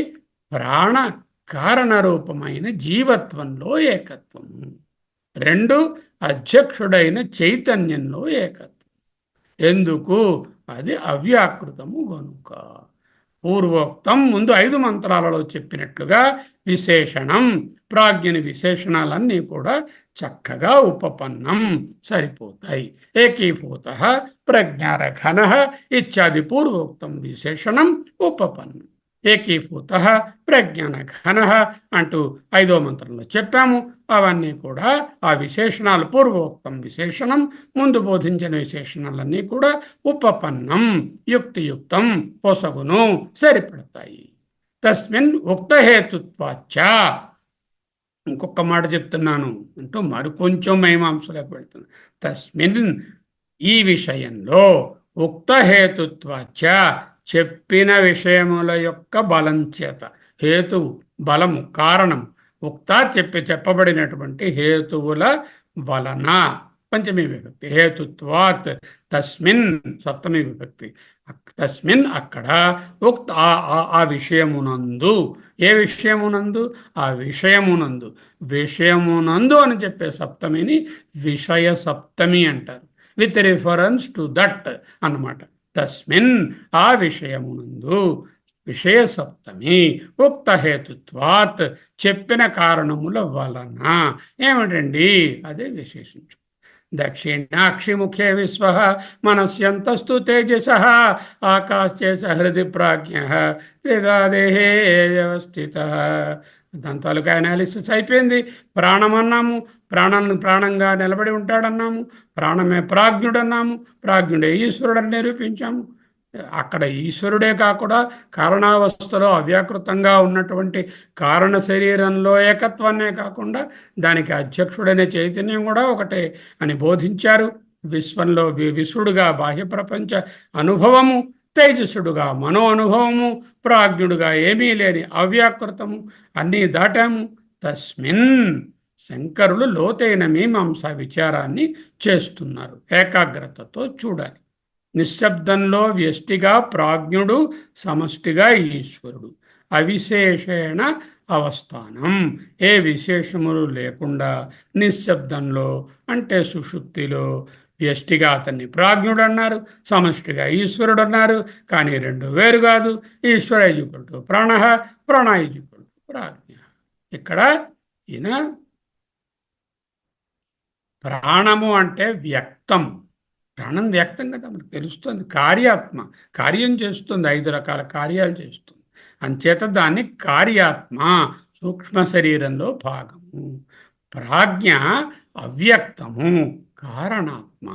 ప్రాణ కారణ రూపమైన జీవత్వంలో ఏకత్వము. రెండు అధ్యక్షుడైన చైతన్యంలో ఏకత్వం. ఎందుకు? అది అవ్యాకృతము గనుక. పూర్వోక్తం ముందు 5 మంత్రాలలో చెప్పినట్లుగా విశేషణం, ప్రాజ్ఞని విశేషణాలన్నీ కూడా చక్కగా ఉపపన్నం సరిపోతాయి. ఏకీభూత ప్రజ్ఞారఘన ఇత్యాది పూర్వోక్తం విశేషణం ఉపపన్నం. ఏకీభూత ప్రజ్ఞానఘన అంటూ 5వ మంత్రంలో చెప్పాము. అవన్నీ కూడా ఆ విశేషణాలు పూర్వోక్తం విశేషణం, ముందు బోధించిన విశేషణాలన్నీ కూడా ఉపపన్నం యుక్తియుక్తం పొసగును సరిపడతాయి. తస్మిన్ ఉక్తహేతుత్వాచ్చ. ఇంకొక మాట చెప్తున్నాను అంటూ మరికొంచెం మీమాంసలోకి వెళ్తున్నాను. తస్మిన్ ఈ విషయంలో ఉక్తహేతుత్వాచ్చ చెప్పిన విషయముల యొక్క బలం చేత, హేతువు బలము కారణం, ఉక్త చెప్పబడినటువంటి హేతువుల వలన పంచమీ విభక్తి, హేతుత్వాత్ తస్మిన్ సప్తమీ విభక్తి. తస్మిన్ అక్కడ ఉక్త ఆ విషయమునందు. ఏ విషయమునందు? ఆ విషయమునందు. విషయమునందు అని చెప్పే సప్తమిని విషయ సప్తమి అంటారు. విత్ రిఫరెన్స్ టు దట్ అన్నమాట. తస్మిన్ ఆ విషయమునందు విషయ సప్తమి ఉక్త హేతుత్వాత్ చెప్పిన కారణముల వలన. ఏమిటండి? అదే విశేషించు. దక్షిణాక్షి ముఖే విశ్వ మనస్యంతస్తు తేజస ఆకాశే హృది ప్రాజ్ఞ త్రిగాదేహే వ్యవస్థిత. దాని తాలూకా అనాలిసిస్ అయిపోయింది. ప్రాణమన్నాము, ప్రాణాన్ని ప్రాణంగా నిలబడి ఉంటాడన్నాము, ప్రాణమే ప్రాజ్ఞుడు అన్నాము, ప్రాజ్ఞుడే ఈశ్వరుడని నిరూపించాము. అక్కడ ఈశ్వరుడే కాకుండా కారణావస్థలో అవ్యాకృతంగా ఉన్నటువంటి కారణ శరీరంలో ఏకత్వాన్నే కాకుండా దానికి అధ్యక్షుడనే చైతన్యం కూడా ఒకటే అని బోధించారు. విశ్వంలో విశ్వడుగా బాహ్య ప్రపంచ అనుభవము, తేజస్సుడుగా మనో అనుభవము, ప్రాజ్ఞుడుగా ఏమీ లేని అవ్యాకృతము అన్నీ దాటాము. తస్మిన్ శంకరులు లోతైన మీమాంస విచారాన్ని చేస్తున్నారు. ఏకాగ్రతతో చూడాలి. నిశ్శబ్దంలో వ్యష్టిగా ప్రాజ్ఞుడు, సమష్టిగా ఈశ్వరుడు. అవిశేషణ అవస్థానం. ఏ విశేషములు లేకుండా నిశ్శబ్దంలో అంటే సుషుప్తిలో వ్యష్టిగా అతన్ని ప్రాజ్ఞుడు అన్నారు, సమష్టిగా ఈశ్వరుడు అన్నారు. కానీ రెండు వేరు కాదు. ఈశ్వర ఈజ్యుకుడు ప్రాణ, ప్రాణ ఈజ్యుకుడు ప్రాజ్ఞ. ఇక్కడ ఈయన ప్రాణము అంటే వ్యక్తం. ప్రాణం వ్యక్తం కదా, మనకు తెలుస్తుంది. కార్యాత్మ కార్యం చేస్తుంది, 5 రకాల కార్యాలు చేస్తుంది. అంచేత దాన్ని కార్యాత్మ, సూక్ష్మ శరీరంలో భాగము. ప్రాజ్ఞ అవ్యక్తము, కారణాత్మ.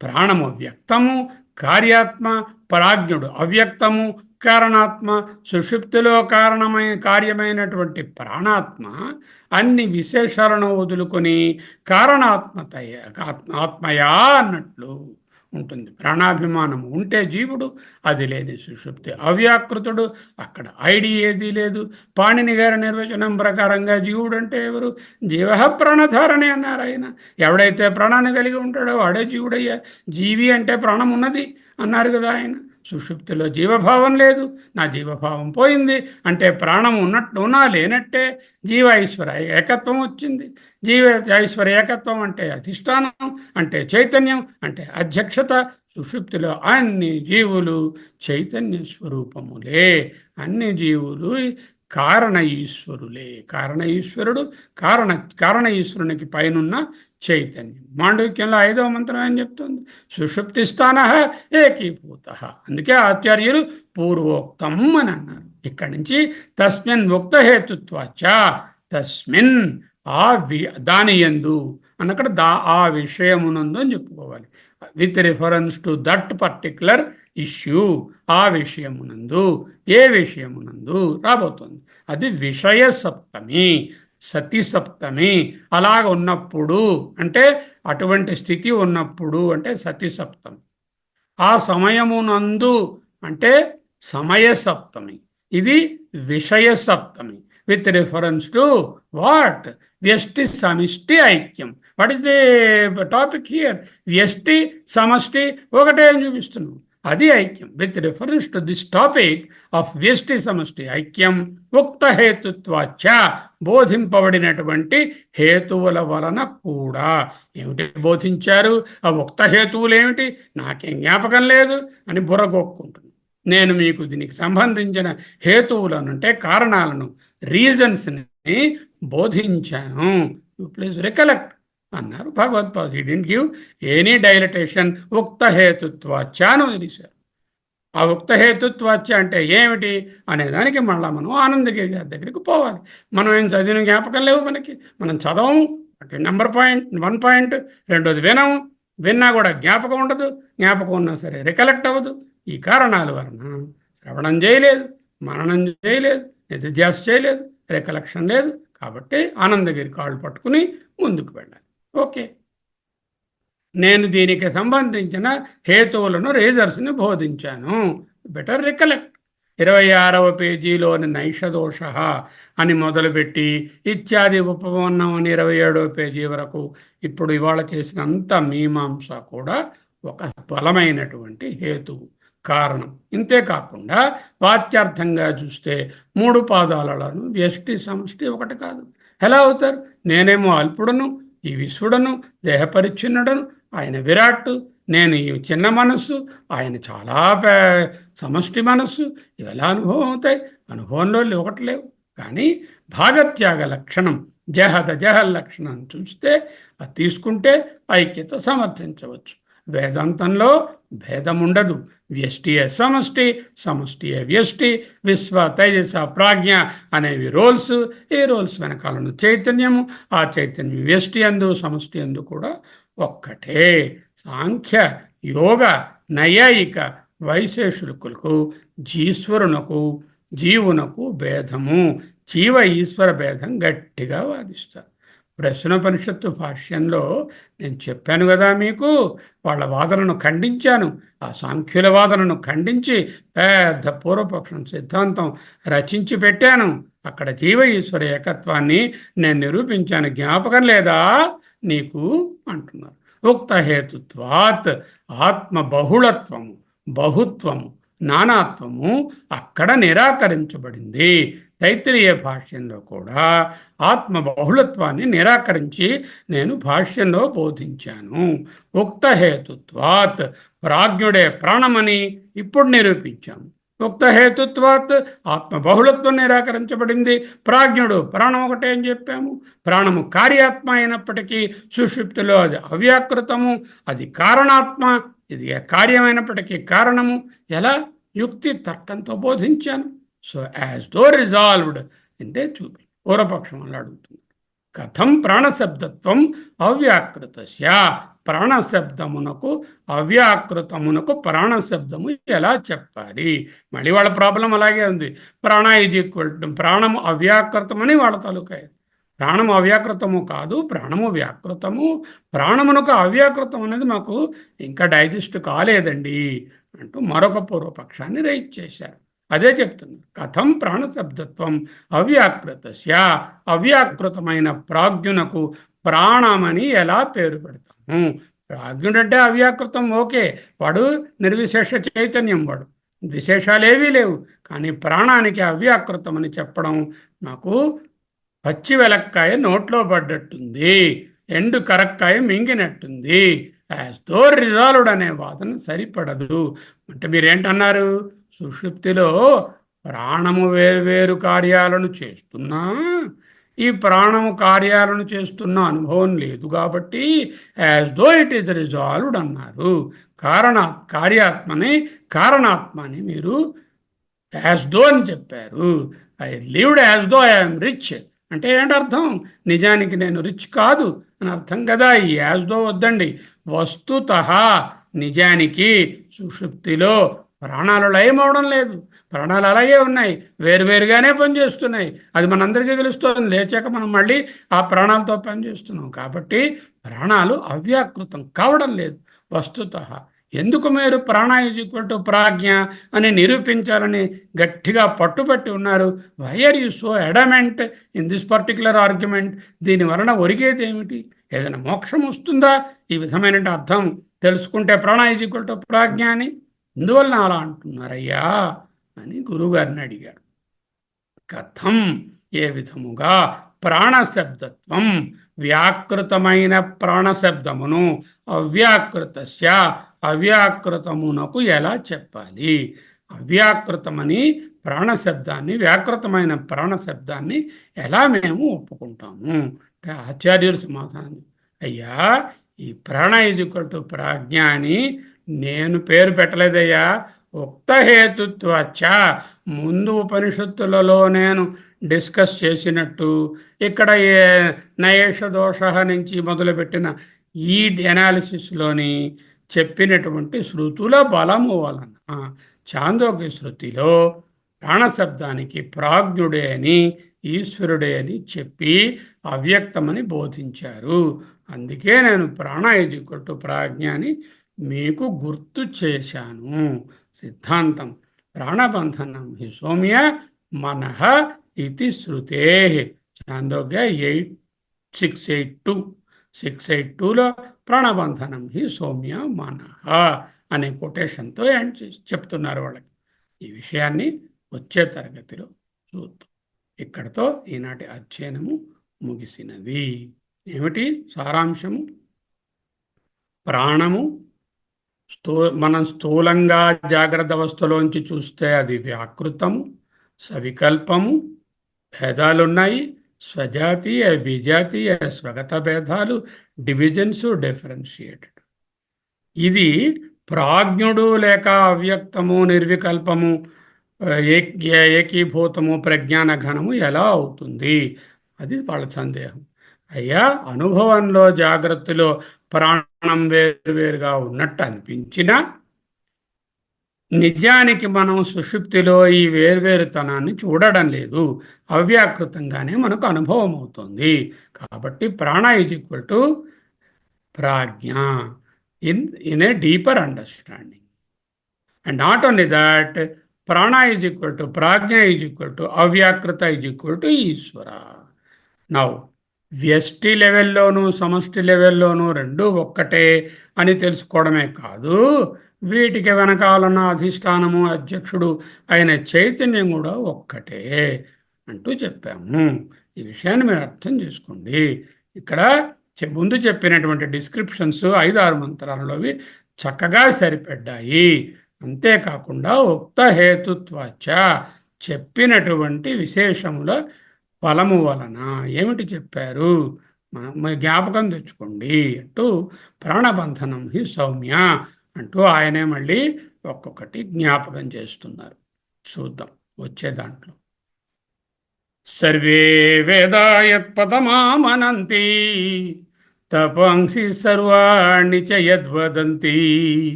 ప్రాణము వ్యక్తము, కార్యాత్మ. ప్రాజ్ఞుడు అవ్యక్తము, కారణాత్మ. సుషుప్తిలో కార్యమైనటువంటి ప్రాణాత్మ అన్ని విశేషాలను వదులుకొని ఆత్మయా అన్నట్లు ఉంటుంది. ప్రాణాభిమానం ఉంటే జీవుడు, అది లేని సుషుప్తి అవ్యాకృతుడు. అక్కడ ఐడి ఏదీ లేదు. పాణిని గారి నిర్వచనం ప్రకారంగా జీవుడు అంటే ఎవరు? జీవ ప్రాణధారణి అన్నారు ఆయన. ఎవడైతే ప్రాణాన్ని కలిగి ఉంటాడో వాడే జీవుడయ్యా. జీవి అంటే ప్రాణం ఉన్నది అన్నారు కదా ఆయన. సుషుప్తిలో జీవభావం లేదు, నా జీవభావం పోయింది అంటే ప్రాణం ఉన్నా లేనట్టే. జీవ ఐశ్వర ఏకత్వం వచ్చింది. జీవ ఐశ్వర ఏకత్వం అంటే అధిష్టానం, అంటే చైతన్యం, అంటే అధ్యక్షత. సుషుప్తిలో అన్ని జీవులు చైతన్య స్వరూపములే. అన్ని జీవులు కారణ ఈశ్వరులే. కారణ ఈశ్వరుడు కారణ ఈశ్వరునికి పైనున్న చైతన్యం. మాండవిక్యంలో 5వ మంత్రం ఏం చెప్తుంది? సుషుప్తి స్థాన ఏకీభూత. అందుకే ఆచార్యులు పూర్వోక్తం అని అన్నారు. ఇక్కడి నుంచి తస్మిన్ ఉక్తహేతుత్వాచ, తస్మిన్ దాని యందు అన్నక్కడ ఆ విషయమునందు అని చెప్పుకోవాలి. With reference to that particular issue, ఆ విషయమునందు, ఏ విషయమునందు రాబోతుంది. అది విషయ సప్తమి, సతి సప్తమి. అలాగ ఉన్నప్పుడు అంటే అటువంటి స్థితి ఉన్నప్పుడు అంటే సతి సప్తమి. ఆ సమయమునందు అంటే సమయ సప్తమి. ఇది విషయ సప్తమి. With reference to what? వ్యష్టి సమిష్టి ఐక్యం. What is the topic here? వ్యష్టి సమష్టి ఒకటే అని చూపిస్తున్నాం. అది ఐక్యం. With reference to this topic of వ్యష్టి సమష్టి ఐక్యం ఉక్త హేతుత్వాచ, బోధింపబడినటువంటి హేతువుల వలన కూడా. ఏమిటి బోధించారు? ఆ ఉక్త హేతువులు ఏమిటి? నాకేం జ్ఞాపకం లేదు అని బుర్రగొక్కుంటుంది. నేను మీకు దీనికి సంబంధించిన హేతువులను అంటే కారణాలను, రీజన్స్ని బోధించాను. యూ ప్లీజ్ రికలెక్ట్ అన్నారు భగవత్పాద. He didn't give any dilatation. ఉక్త హేతుత్వాచ్యాను తెలిసారు. ఆ ఉక్త హేతుత్వాచ్య అంటే ఏమిటి అనేదానికి మళ్ళీ మనం ఆనందగిరి గారి దగ్గరికి పోవాలి. మనం ఏం చదివిన జ్ఞాపకం లేవు మనకి. మనం చదవము అంటే నెంబర్ పాయింట్ 1 పాయింట్, రెండోది వినము, విన్నా కూడా జ్ఞాపకం ఉండదు, జ్ఞాపకం ఉన్నా సరే రికలెక్ట్ అవ్వదు. ఈ కారణాల వలన శ్రవణం చేయలేదు, మననం చేయలేదు, నిధిధ్యాస చేయలేదు, రికలెక్షన్ లేదు. కాబట్టి ఆనందగిరి కాళ్ళు పట్టుకుని ముందుకు వెళ్ళాలి. ఓకే, నేను దీనికి సంబంధించిన హేతువులను, రీజర్స్ని బోధించాను. Better recollect. 26వ పేజీలోని నైషదోష అని మొదలుపెట్టి ఇత్యాది ఉపపన్నం అని 27వ పేజీ వరకు ఇప్పుడు ఇవాళ చేసినంత మీమాంస కూడా ఒక బలమైనటువంటి హేతువు, కారణం. ఇంతేకాకుండా వాచ్యార్థంగా చూస్తే 3 పాదాలను వ్యష్టి సమష్టి ఒకటి కాదు. ఎలా అవుతారు? నేనేమో అల్పుడను, ఈ విశ్వడను, దేహపరిచ్ఛిన్నుడను, ఆయన విరాట్, నేను ఈ చిన్న మనస్సు, ఆయన చాలా సమష్టి మనస్సు. ఇవెలా అనుభవం అవుతాయి? అనుభవంలో ఒకటి లేవు. కానీ భాగత్యాగ లక్షణం, జహద లక్షణం చూస్తే అది తీసుకుంటే ఐక్యత సమర్థించవచ్చు. వేదాంతంలో భేదం ఉండదు. వ్యష్టియే సమష్టి, సమష్టియే వ్యష్టి, విశ్వ తేజస ప్రాజ్ఞ అనేవి రోల్స్. ఈ రోల్స్ వెనకాలను చైతన్యము, ఆ చైతన్యం వ్యష్టి అందు సమష్టి అందు కూడా ఒక్కటే. సాంఖ్య యోగ నైయాయిక వైశేషికులకు జీశ్వరునకు జీవునకు భేదము, జీవ ఈశ్వర భేదం గట్టిగా వాదిస్తారు. ప్రశ్నోపనిషత్తు భాష్యంలో నేను చెప్పాను కదా మీకు, వాళ్ళ వాదనను ఖండించాను. ఆ సాంఖ్యుల వాదనను ఖండించి పెద్ద పూర్వపక్షం సిద్ధాంతం రచించి పెట్టాను. అక్కడ జీవ ఈశ్వర ఏకత్వాన్ని నేను నిరూపించాను. జ్ఞాపకం లేదా నీకు అంటున్నారు. ఉక్త హేతుత్వాత్ ఆత్మ బహుళత్వము, బహుత్వము, నానాత్వము అక్కడ నిరాకరించబడింది. తైత్తిరీయ భాష్యంలో కూడా ఆత్మ బహుళత్వాన్ని నిరాకరించి నేను భాష్యంలో బోధించాను. ఉక్త హేతుత్వాత్ ప్రాజ్ఞుడే ప్రాణమని ఇప్పుడు నిరూపించాము. ఉక్త హేతుత్వాత్ ఆత్మ బహుళత్వం నిరాకరించబడింది. ప్రాజ్ఞుడు ప్రాణం ఒకటే అని చెప్పాము. ప్రాణము కార్యాత్మ అయినప్పటికీ సుషుప్తిలో అది అవ్యాకృతము, అది కారణాత్మ, ఇది కార్యమైనప్పటికీ కారణము. ఎలా? యుక్తి తర్కంతో బోధించాను. సో యాజ్ దో రిజాల్వ్డ్ అంటే చూపి పూర్వపక్షం వల్ల అడుగుతుంది. కథం ప్రాణశబ్దత్వం అవ్యాకృతస్య, ప్రాణశబ్దమునకు అవ్యాకృతమునకు ప్రాణశబ్దము ఎలా చెప్పాలి? మళ్ళీ వాళ్ళ ప్రాబ్లం అలాగే ఉంది. ప్రాణ ఈజ్ ఈక్వల్ టు ప్రాణము అవ్యాకృతమని వాళ్ళ తాలూకా. ప్రాణము అవ్యాకృతము కాదు, ప్రాణము వ్యాకృతము. ప్రాణమునకు అవ్యాకృతం అనేది మాకు ఇంకా డైజెస్ట్ కాలేదండి అంటూ మరొక పూర్వపక్షాన్ని రైట్ చేశారు. అదే చెప్తున్నారు. కథం ప్రాణశబ్దత్వం అవ్యాకృతస్య, అవ్యాకృతమైన ప్రాజ్ఞునకు ప్రాణమని ఎలా పేరు పెడతాము? ప్రాజ్ఞుడంటే అవ్యాకృతం, ఓకే, వాడు నిర్విశేష చైతన్యం, వాడు విశేషాలేవీ లేవు. కానీ ప్రాణానికి అవ్యాకృతం అని చెప్పడం నాకు పచ్చి వెలక్కాయ నోట్లో పడ్డట్టుంది, ఎండు కరక్కాయ మింగినట్టుంది. యాజ్ దో రిజాల్వ్డ్ అనే వాదన సరిపడదు. అంటే మీరేంటన్నారు? సుషుప్తిలో ప్రాణము వేరువేరు కార్యాలను చేస్తున్నా ఈ ప్రాణము కార్యాలను చేస్తున్న అనుభవం లేదు కాబట్టి as though it is resolved అన్నారు. కార్యాత్మని కారణాత్మ అని మీరు యాజ్ దో అని చెప్పారు. I lived as though I'm rich అంటే ఏంటి అర్థం? నిజానికి నేను రిచ్ కాదు అని అర్థం కదా. ఈ యాజ్ దో వద్దండి. వస్తుతః నిజానికి సుషుప్తిలో ప్రాణాలు లయమవడం లేదు. ప్రాణాలు అలాగే ఉన్నాయి, వేరువేరుగానే పనిచేస్తున్నాయి. అది మనందరికీ తెలుస్తుంది. లేచాక మనం మళ్ళీ ఆ ప్రాణాలతో పనిచేస్తున్నాం కాబట్టి ప్రాణాలు అవ్యాకృతం కావడం లేదు వస్తుతః. ఎందుకు మీరు ప్రాణ ఈజ్ ఈక్వల్ టు ప్రాజ్ఞ అని నిరూపించాలని గట్టిగా పట్టుబట్టి ఉన్నారు? Why are you so adamant in this particular argument? దీని వలన ఒరిగేది ఏమిటి? ఏదైనా మోక్షం వస్తుందా ఈ విధమైన అర్థం తెలుసుకుంటే ప్రాణ ఈజ్ ఈక్వల్ టు ప్రాజ్ఞ అని? ఇందువలన అలా అంటున్నారయ్యా అని గురువుగారిని అడిగారు. కథం ఏ విధముగా ప్రాణశబ్దత్వం వ్యాకృతమైన ప్రాణశబ్దమును అవ్యాకృతస్య అవ్యాకృతమునకు ఎలా చెప్పాలి? అవ్యాకృతమని ప్రాణశబ్దాన్ని వ్యాకృతమైన ప్రాణశబ్దాన్ని ఎలా మేము ఒప్పుకుంటాము అంటే ఆచార్యులు సమాధానం, అయ్యా ఈ ప్రాణ ఈజ్ ఈక్వల్ టు ప్రాజ్ఞ అని నేను పేరు పెట్టలేదయ్యా. ఉక్తహేతుత్వచ్చ ముందు ఉపనిషత్తులలో నేను డిస్కస్ చేసినట్టు ఇక్కడ నయేష దోష నుంచి మొదలుపెట్టిన ఈ అనాలిసిస్లోని చెప్పినటువంటి శృతుల బలము వలన చాందోగ్య శృతిలో ప్రాణశబ్దానికి ప్రాజ్ఞుడే అని ఈశ్వరుడే అని చెప్పి అవ్యక్తమని బోధించారు. అందుకే నేను ప్రాణ ఈజ్ ఈక్వల్ టు ప్రాజ్ఞ అని మీకు గుర్తు చేశాను. సిద్ధాంతం ప్రాణబంధనం హి సౌమ్య మనః ఇది శృతే చాందోగ్య 682లో ప్రాణబంధనం హి సౌమ్య మనః అనే కొటేషన్తో చెప్తున్నారు వాళ్ళకి. ఈ విషయాన్ని వచ్చే తరగతిలో చూద్దాం. ఇక్కడతో ఈనాటి అధ్యయనము ముగిసినది. ఏమిటి సారాంశము? ప్రాణము మనం స్థూలంగా జాగ్రత్త అవస్థలోంచి చూస్తే అది వ్యాకృతము, సవికల్పము, భేదాలున్నాయి. స్వజాతీయ, విజాతీయ, స్వగత భేదాలు, డివిజన్స్, డిఫరెన్షియేటెడ్. ఇది ప్రాజ్ఞుడు లేక అవ్యక్తము, నిర్వికల్పము, ఏకీభూతము, ప్రజ్ఞాన ఘనము ఎలా అవుతుంది? అది వాళ్ళ సందేహం. అయ్యా అనుభవంలో జాగ్రత్తలో ప్రాణం వేరువేరుగా ఉన్నట్టు అనిపించినా నిజానికి మనం సుషుప్తిలో ఈ వేర్వేరుతనాన్ని చూడడం లేదు. అవ్యాకృతంగానే మనకు అనుభవం అవుతుంది. కాబట్టి ప్రాణ ఈజ్ ఈక్వల్ టు ప్రాజ్ఞ in a deeper understanding. And not only that, ప్రాణ ఈజ్ ఈక్వల్ టు ప్రాజ్ఞ ఈజ్ ఈక్వల్ టు అవ్యాకృత ఈజ్ ఈక్వల్ టు ఈశ్వర. నౌ వ్యష్టి లెవెల్లోనూ సమష్టి లెవెల్లోనూ రెండూ ఒక్కటే అని తెలుసుకోవడమే కాదు, వీటికి వెనకాలన్న అధిష్టానము, అధ్యక్షుడు అయిన చైతన్యం కూడా ఒక్కటే అంటూ చెప్పాము. ఈ విషయాన్ని మీరు అర్థం చేసుకోండి. ఇక్కడ ముందు చెప్పినటువంటి డిస్క్రిప్షన్స్ 5-6 మంత్రాలలోవి చక్కగా సరిపడ్డాయి. అంతేకాకుండా ఉక్త హేతుత్వాచ చెప్పినటువంటి విశేషముల ఫలము వలన ఏమిటి చెప్పారు జ్ఞాపకం తెచ్చుకోండి అంటూ ప్రాణబంధనం హి సౌమ్య అంటూ ఆయనే మళ్ళీ ఒక్కొక్కటి జ్ఞాపకం చేస్తున్నారు. చూద్దాం వచ్చే దాంట్లో. సర్వే వేదాయత్పదమామనంతి తపంసి సర్వాణి చ యద్వదంతి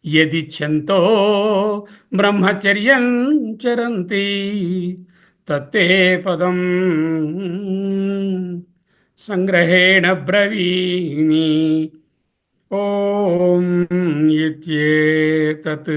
యదిచ్ఛంతో బ్రహ్మచర్యం చరంతి తత్తే పదం సంగ్రహేణ బ్రవీమి. ఓం ఇత్యేతత్.